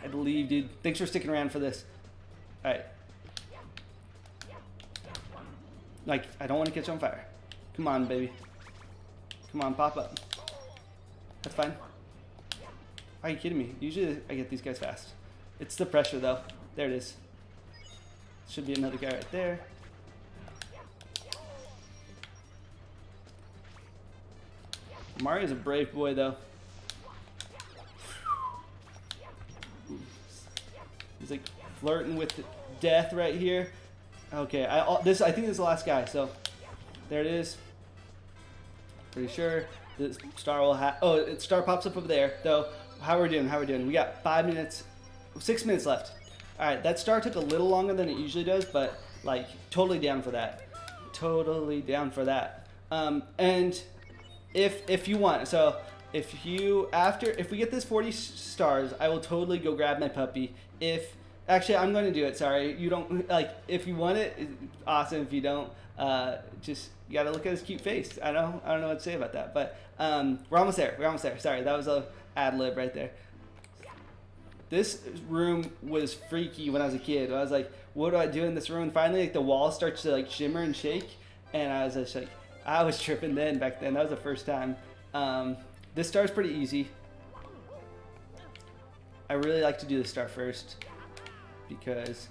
I believe, dude. Thanks for sticking around for this. Alright. Like, I don't want to catch on fire. Come on, baby. Come on, pop up. That's fine. Are you kidding me? Usually I get these guys fast. It's the pressure, though. There it is. Should be another guy right there. Mario's a brave boy, though. He's like flirting with death right here. Okay, I think this is the last guy. So there it is. Pretty sure the star will have. Oh, the star pops up over there. Though, how are we doing? How are we doing? We got 5 minutes, 6 minutes left. All right, that star took a little longer than it usually does, but like totally down for that. Totally down for that. And if you want, so if we get this 40 stars, I will totally go grab my puppy. Actually, I'm going to do it. Sorry, you don't like. If you want it, awesome. If you don't, just you got to look at his cute face. I don't know what to say about that, but we're almost there. We're almost there. Sorry, that was a ad lib right there. This room was freaky when I was a kid. I was like, what do I do in this room? And finally, like the wall starts to like shimmer and shake, and I was just like, I was tripping back then. That was the first time. This star's pretty easy. I really like to do the star first because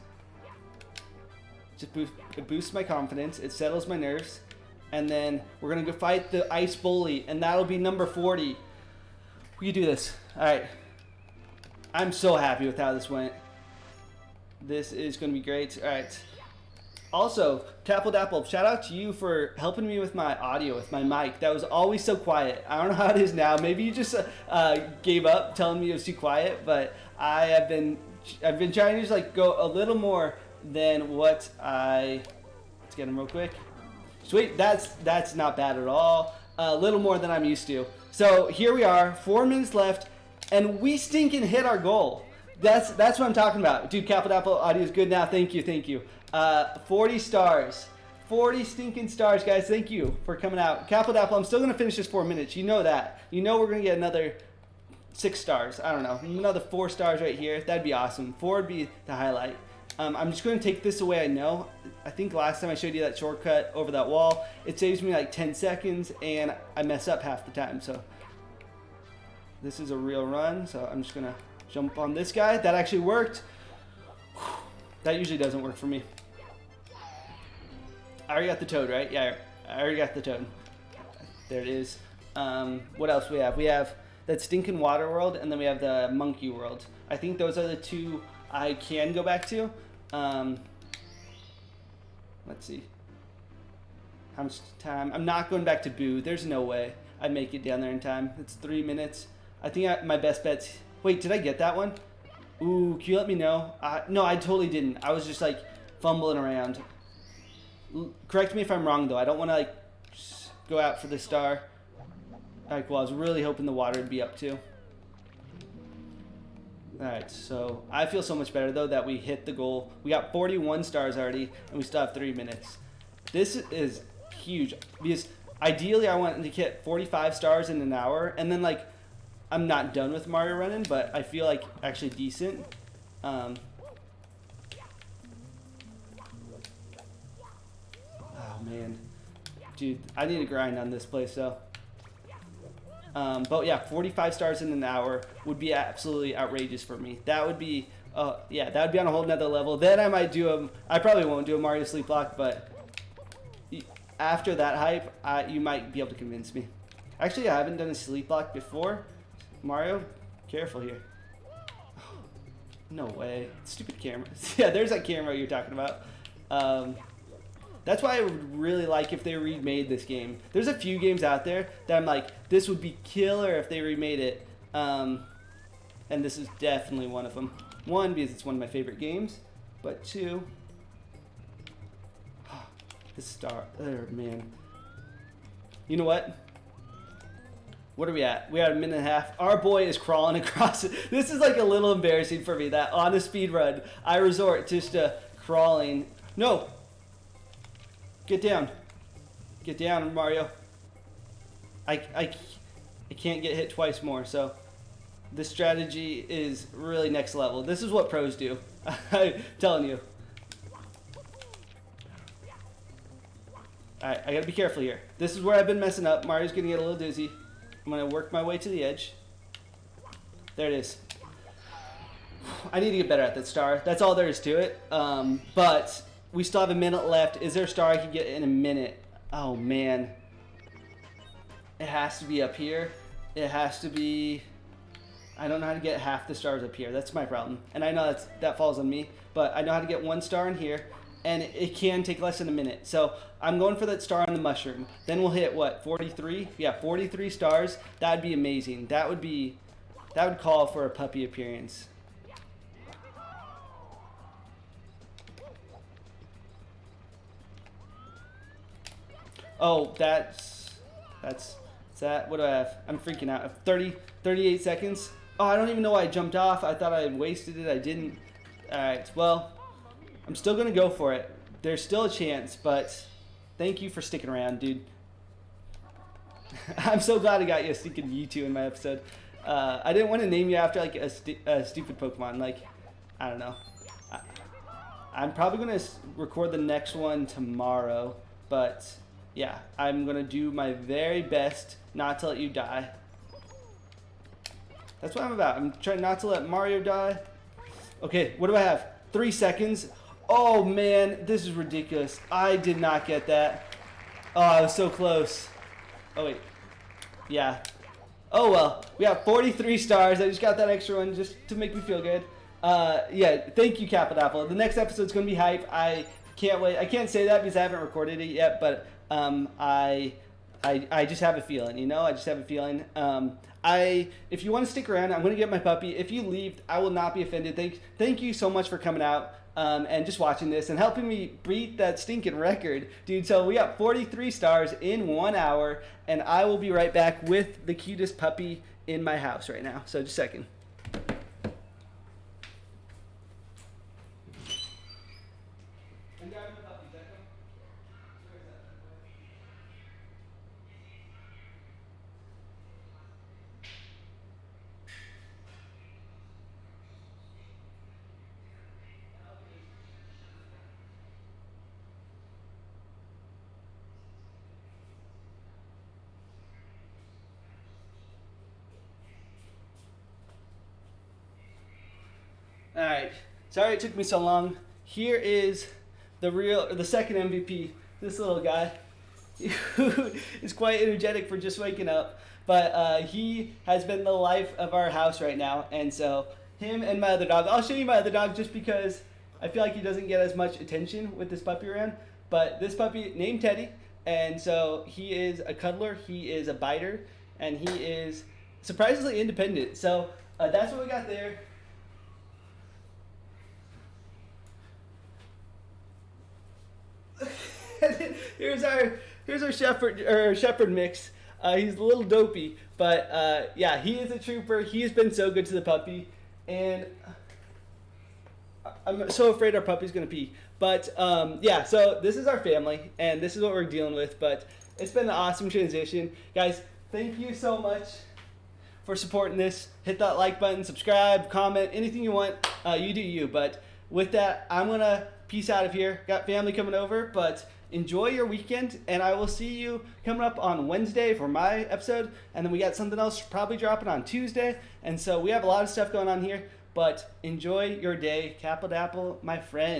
it boosts my confidence, it settles my nerves, and then we're gonna go fight the ice bully, and that'll be number 40. We can do this. All right. I'm so happy with how this went. This is gonna be great. All right. Also, Tapple Dapple, shout out to you for helping me with my audio, with my mic. That was always so quiet. I don't know how it is now. Maybe you just gave up telling me it was too quiet, but I've been trying to just like go a little more than what let's get him real quick. Sweet, that's not bad at all. A little more than I'm used to. So here we are, 4 minutes left, and we stinking hit our goal. That's what I'm talking about. Dude, Capital Apple audio is good now. Thank you. 40 stars. 40 stinking stars, guys. Thank you for coming out. Capital Apple, I'm still going to finish this 4 minutes. You know that. You know we're going to get another 6 stars. I don't know. Another 4 stars right here. That'd be awesome. 4 would be the highlight. I'm just going to take this away, I know. I think last time I showed you that shortcut over that wall, it saves me like 10 seconds, and I mess up half the time. So this is a real run, so I'm just going to jump on this guy. That actually worked. That usually doesn't work for me. I already got the toad, right? Yeah, I already got the toad. There it is. What else we have? We have that stinking water world, and then we have the monkey world. I think those are the 2 I can go back to. Let's see. How much time? I'm not going back to Boo. There's no way I'd make it down there in time. It's 3 minutes. I think my best bet's... Wait, did I get that one? Ooh, can you let me know? No, I totally didn't. I was just like fumbling around. Correct me if I'm wrong though. I don't want to like go out for the star. Alright, well, I was really hoping the water would be up too. Alright, so I feel so much better though that we hit the goal. We got 41 stars already, and we still have 3 minutes. This is huge because ideally I want to get 45 stars in an hour, and then like I'm not done with Mario running, but I feel like actually decent. Oh man, dude, I need to grind on this place though. But yeah, 45 stars in an hour would be absolutely outrageous for me. That would be, yeah, that would be on a whole nother level. Then I might do I probably won't do a Mario Sleep Block, but after that hype, you might be able to convince me. Actually, I haven't done a Sleep Block before. Mario, careful here. No way. Stupid camera. Yeah, there's that camera you're talking about. That's why I would really like if they remade this game. There's a few games out there that I'm like, this would be killer if they remade it. And this is definitely one of them. 1, because it's one of my favorite games. But 2, this star. Oh, man. You know what? What are we at? We are at a minute and a half. Our boy is crawling across it. This is like a little embarrassing for me that on a speed run, I resort just to crawling. No! Get down. Get down, Mario. I can't get hit twice more, so this strategy is really next level. This is what pros do. I'm telling you. Alright, I gotta be careful here. This is where I've been messing up. Mario's gonna get a little dizzy. I'm gonna work my way to the edge. There it is. I need to get better at that star. That's all there is to it. But we still have a minute left. Is there a star I can get in a minute? Oh man. It has to be up here. It has to be... I don't know how to get half the stars up here. That's my problem. And I know that falls on me. But I know how to get 1 star in here. And it can take less than a minute. So I'm going for that star on the mushroom. Then we'll hit what, 43? Yeah, 43 stars. That would be amazing. That would call for a puppy appearance. Oh, that's that. What do I have? I'm freaking out. 38 seconds. Oh, I don't even know why I jumped off. I thought I had wasted it. I didn't. All right, well, I'm still going to go for it. There's still a chance, but thank you for sticking around, dude. I'm so glad I got you a stinking Mewtwo in my episode. I didn't want to name you after like a stupid Pokemon. Like, I don't know. I'm probably going to record the next one tomorrow, but yeah, I'm going to do my very best not to let you die. That's what I'm about. I'm trying not to let Mario die. Okay, what do I have? 3 seconds. Oh man, this is ridiculous. I did not get that. Oh, I was so close. Oh wait. Yeah. Oh well, we have 43 stars. I just got that extra one just to make me feel good. Yeah, thank you, Capital Apple. The next episode's going to be hype. I Can't wait. I can't say that because I haven't recorded it yet, but I just have a feeling, I just have a feeling. If you want to stick around, I'm going to get my puppy. If you leave, I will not be offended. Thank you so much for coming out and just watching this and helping me beat that stinking record, dude. So we got 43 stars in 1 hour, and I will be right back with the cutest puppy in my house right now. So just a second. All right. Sorry it took me so long. Here is the second MVP. This little guy, who is quite energetic for just waking up, but he has been the life of our house right now. And so him and my other dog. I'll show you my other dog just because I feel like he doesn't get as much attention with this puppy around. But this puppy named Teddy, and so he is a cuddler. He is a biter, and he is surprisingly independent. So that's what we got there. here's our shepherd mix. He's a little dopey, but yeah, he is a trooper. He's been so good to the puppy, and I'm so afraid our puppy's gonna pee. But yeah, so this is our family, and this is what we're dealing with. But it's been an awesome transition, guys. Thank you so much for supporting this. Hit that like button, subscribe, comment, anything you want. You do you. But with that, I'm gonna peace out of here. Got family coming over, but enjoy your weekend, and I will see you coming up on Wednesday for my episode, and then we got something else probably dropping on Tuesday, and so we have a lot of stuff going on here, but enjoy your day. Kappa Dapple, my friend.